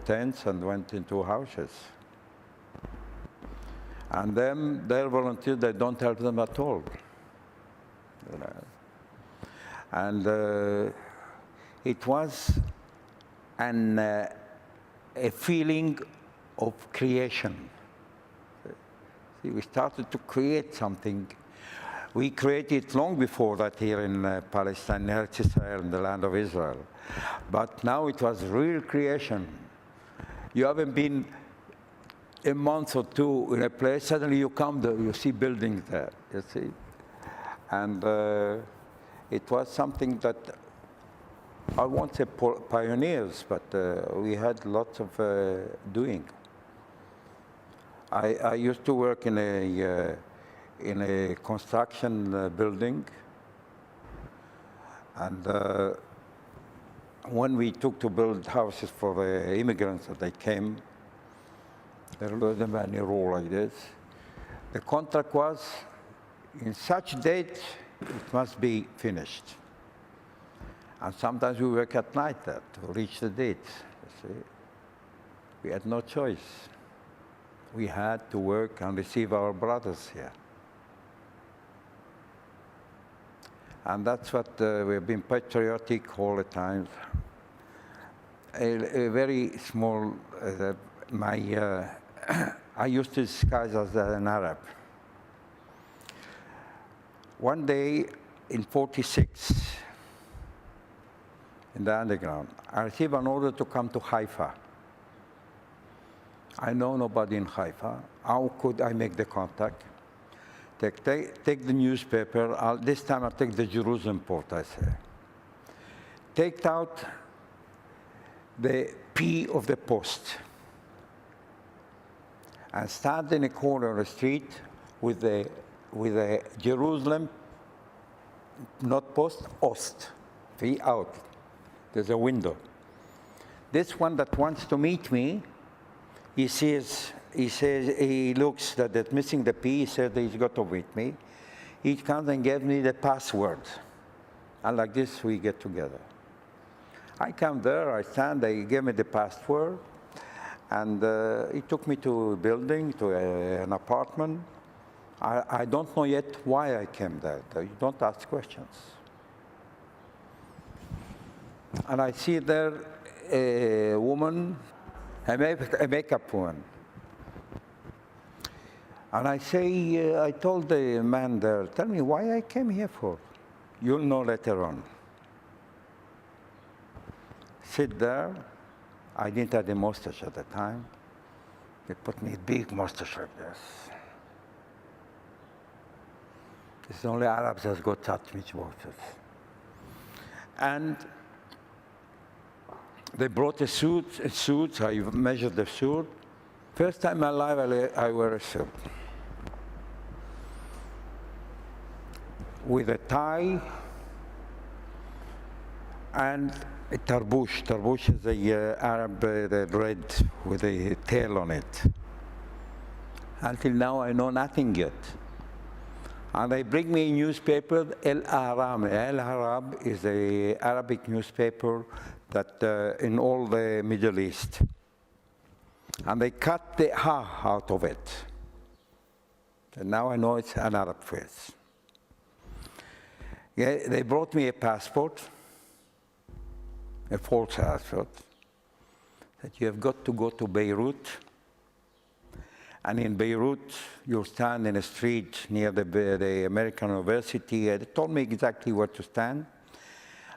tents and went into houses. And then their volunteers, they don't help them at all. You know? And it was a feeling of creation. See, we started to create something. We created it long before that here in Palestine, Israel, in the land of Israel. But now it was real creation. You haven't been a month or two in a place, suddenly you come there, you see buildings there, you see. And it was something that, I won't say pioneers, but we had lots of doing. I used to work in a construction building, and when we took to build houses for the immigrants that they came, there wasn't any rule like this. The contract was, in such date, it must be finished. And sometimes we work at night there to reach the date, you see. We had no choice. We had to work and receive our brothers here. And that's what we've been patriotic all the time. A very small, I used to disguise as an Arab. One day in '46, in the underground, I received an order to come to Haifa. I know nobody in Haifa. How could I make the contact? Take the newspaper. This time I'll take the Jerusalem Post, I say. Take out the P of the Post and stand in a corner of the street with a Jerusalem, not Post, Ost, V out. There's a window. This one that wants to meet me, he looks that it's missing the P, he says he's got to meet me. He comes and gives me the password. And like this, we get together. I come there, I stand, they give me the password, and he took me to a building, to an apartment. I don't know yet why I came there. You don't ask questions. And I see there a woman, a makeup woman. And I told the man there, tell me why I came here for. You'll know later on. Sit there. I didn't have the mustache at the time. They put me a big mustache like this. It's only Arabs that got such big mustaches. And they brought a suit. I measured the suit. First time in my life I wear a suit. With a tie and a tarbouche. Tarbouche is the Arab the red with a tail on it. Until now, I know nothing yet. And they bring me a newspaper, El Aram. El Arab is an Arabic newspaper that in all the Middle East. And they cut the ha out of it. And now I know it's an Arab phrase. Yeah, they brought me a passport, a false passport, that you have got to go to Beirut. And in Beirut, you'll stand in a street near the American University. They told me exactly where to stand.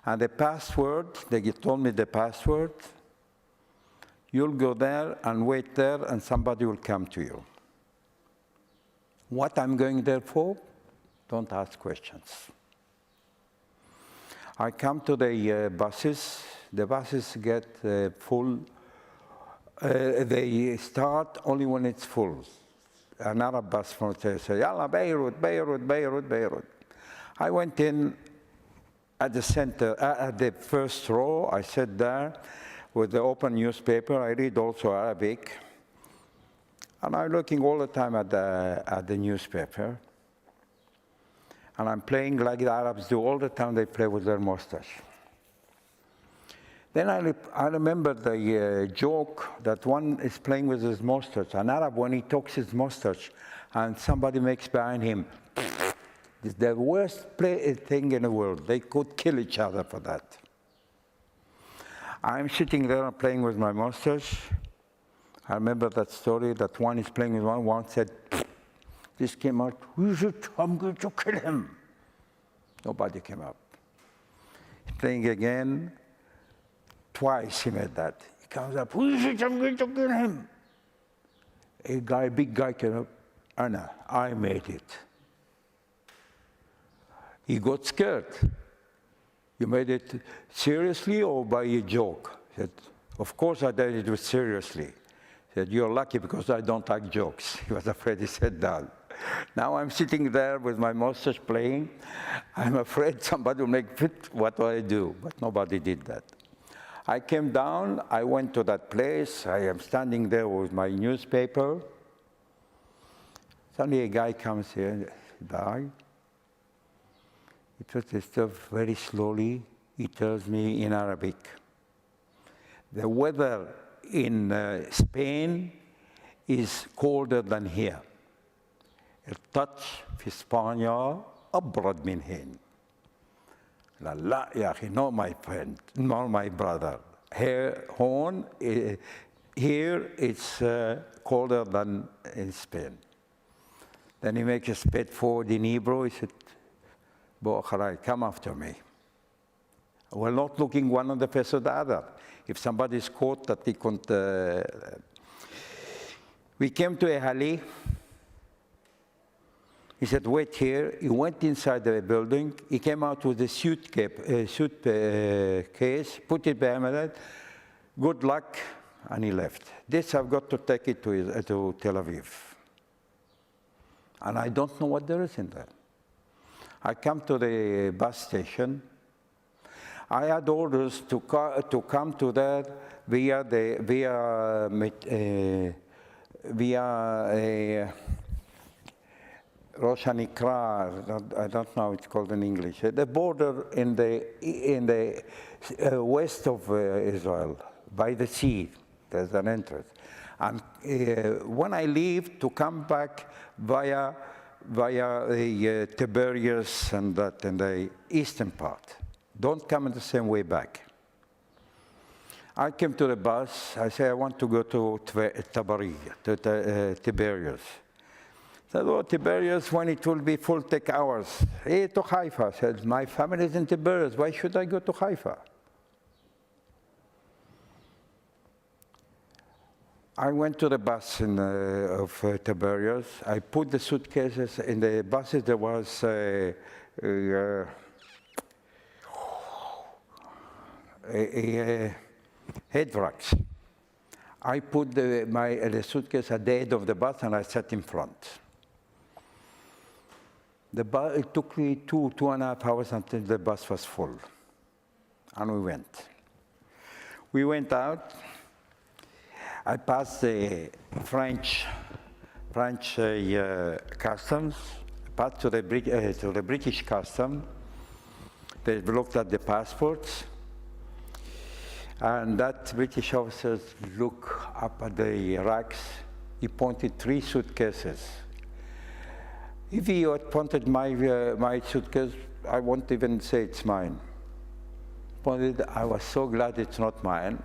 And the password, they told me the password. You'll go there and wait there, and somebody will come to you. What I'm going there for? Don't ask questions. I come to the buses. The buses get full. They start only when it's full. Another bus from there says, Yalla, Beirut, Beirut, Beirut, Beirut. I went in at the center, at the first row. I sat there with the open newspaper. I read also Arabic. And I'm looking all the time at the newspaper. And I'm playing like the Arabs do all the time. They play with their mustache. Then I remember the joke that one is playing with his mustache. An Arab, when he talks his mustache, and somebody makes behind him, it's the worst thing in the world. They could kill each other for that. I'm sitting there and playing with my mustache. I remember that story that one is playing with one said, this came out, who is it? I'm going to kill him. Nobody came up. He's playing again. Twice he made that. He comes up, who is it? I'm going to kill him. A big guy came up, Anna, I made it. He got scared. You made it seriously or by a joke? He said, of course I did it seriously. He said, you're lucky because I don't like jokes. He was afraid he said that. Now I'm sitting there with my mustache playing. I'm afraid somebody will make fit. What do I do? But nobody did that. I came down, I went to that place. I am standing there with my newspaper. Suddenly a guy comes here, died. He puts his stuff very slowly. He tells me in Arabic, the weather in Spain is colder than here. التاتش في إسبانيا أبرد من هنا. لا يا أخي, no my friend, no my brother. Here it's colder than in Spain. Then he makes a step forward in Hebrew. He said, Bo Akharai, come after me. We're not looking one on the face of the other. If somebody is caught, that he couldn't. We came to a alley. He said, wait here. He went inside the building. He came out with a suitcase, put it behind my head. Good luck, and he left. This, I've got to take it to Tel Aviv. And I don't know what there is in there. I come to the bus station. I had orders to come to there via Rosh Hanikra, I don't know how it's called in English, the border in the west of Israel, by the sea, there's an entrance. And when I leave, to come back via the Tiberias and that in the eastern part. Don't come in the same way back. I came to the bus. I say, I want to go to Tiberias. I said, oh, Tiberias, when it will be full, take hours. Hey, to Haifa. I said, my family is in Tiberias. Why should I go to Haifa? I went to the bus of Tiberias. I put the suitcases in the buses. There was head racks. I put the suitcase at the end of the bus and I sat in front. It took me 2.5 hours until the bus was full. And we went. We went out. I passed the French customs, passed to the British customs. They looked at the passports. And that British officer looked up at the racks. He pointed 3 suitcases. If he had pointed my suitcase, I won't even say it's mine. Pointed, I was so glad it's not mine.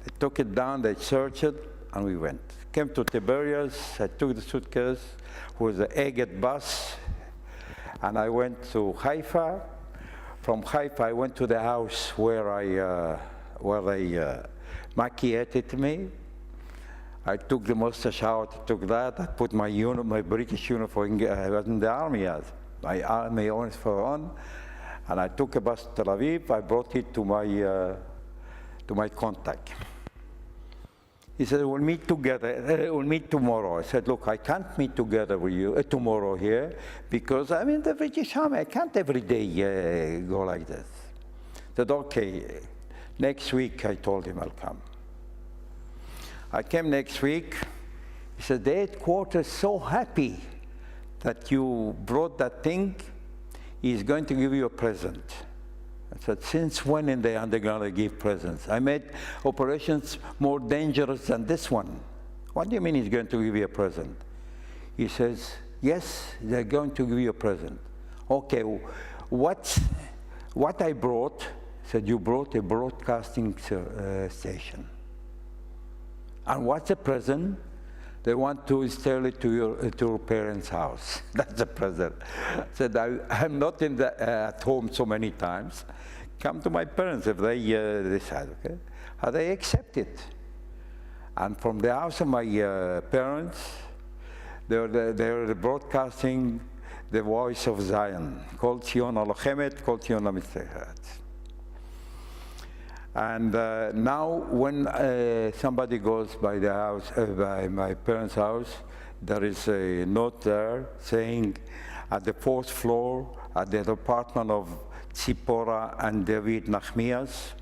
They took it down, they searched it, and we went. Came to Tiberias, I took the suitcase with the Egged bus, and I went to Haifa. From Haifa, I went to the house where they maquilted me. I took the mustache out, took that, I put my British uniform, I was in the army, my army uniform on, And I took a bus to Tel Aviv. I brought it to my contact. He said, we'll meet together, we'll meet tomorrow. I said, look, I can't meet together with you tomorrow here because I'm in the British Army. I can't every day go like this. I said, okay, next week I told him I'll come. I came next week. He said, the headquarters is so happy that you brought that thing. He's going to give you a present. I said, since when in the underground I give presents? I made operations more dangerous than this one. What do you mean he's going to give you a present? He says, yes, they're going to give you a present. Okay, what I brought, he said, you brought a broadcasting station. And what's the present? They want to install it to your parents' house. That's the present. I said, I'm not at home so many times. Come to my parents if they decide, okay? They accept it. And from the house of my parents, they're broadcasting the voice of Zion, called Zion HaLochemet, called Zion HaMitzvah. And now when somebody goes by the house, by my parents' house, there is a note there saying at the 4th floor, at the apartment of Tzipora and David Nahmias,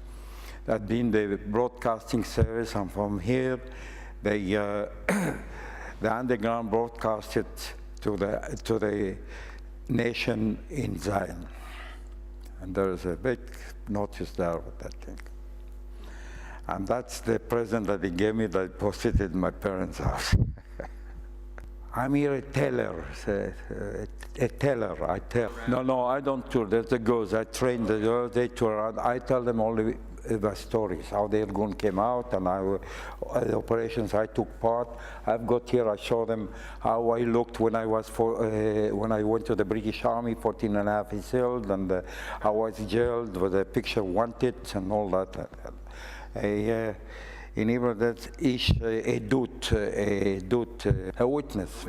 that in the broadcasting service, and from here, the underground broadcasted to the nation in Zion. And there is a big notice there with that thing. And that's the present that he gave me that I posted in my parents' house. I'm here a teller, a teller, I tell. No, I don't tour, there's the girls. I train the girls, they tour, and I tell them all the stories, how the Irgun came out and the operations I took part. I've got here, I show them how I looked when I was when I went to the British Army, 14 and a half years old, and how I was jailed with a picture wanted and all that. In Hebrew, that's ish, a witness.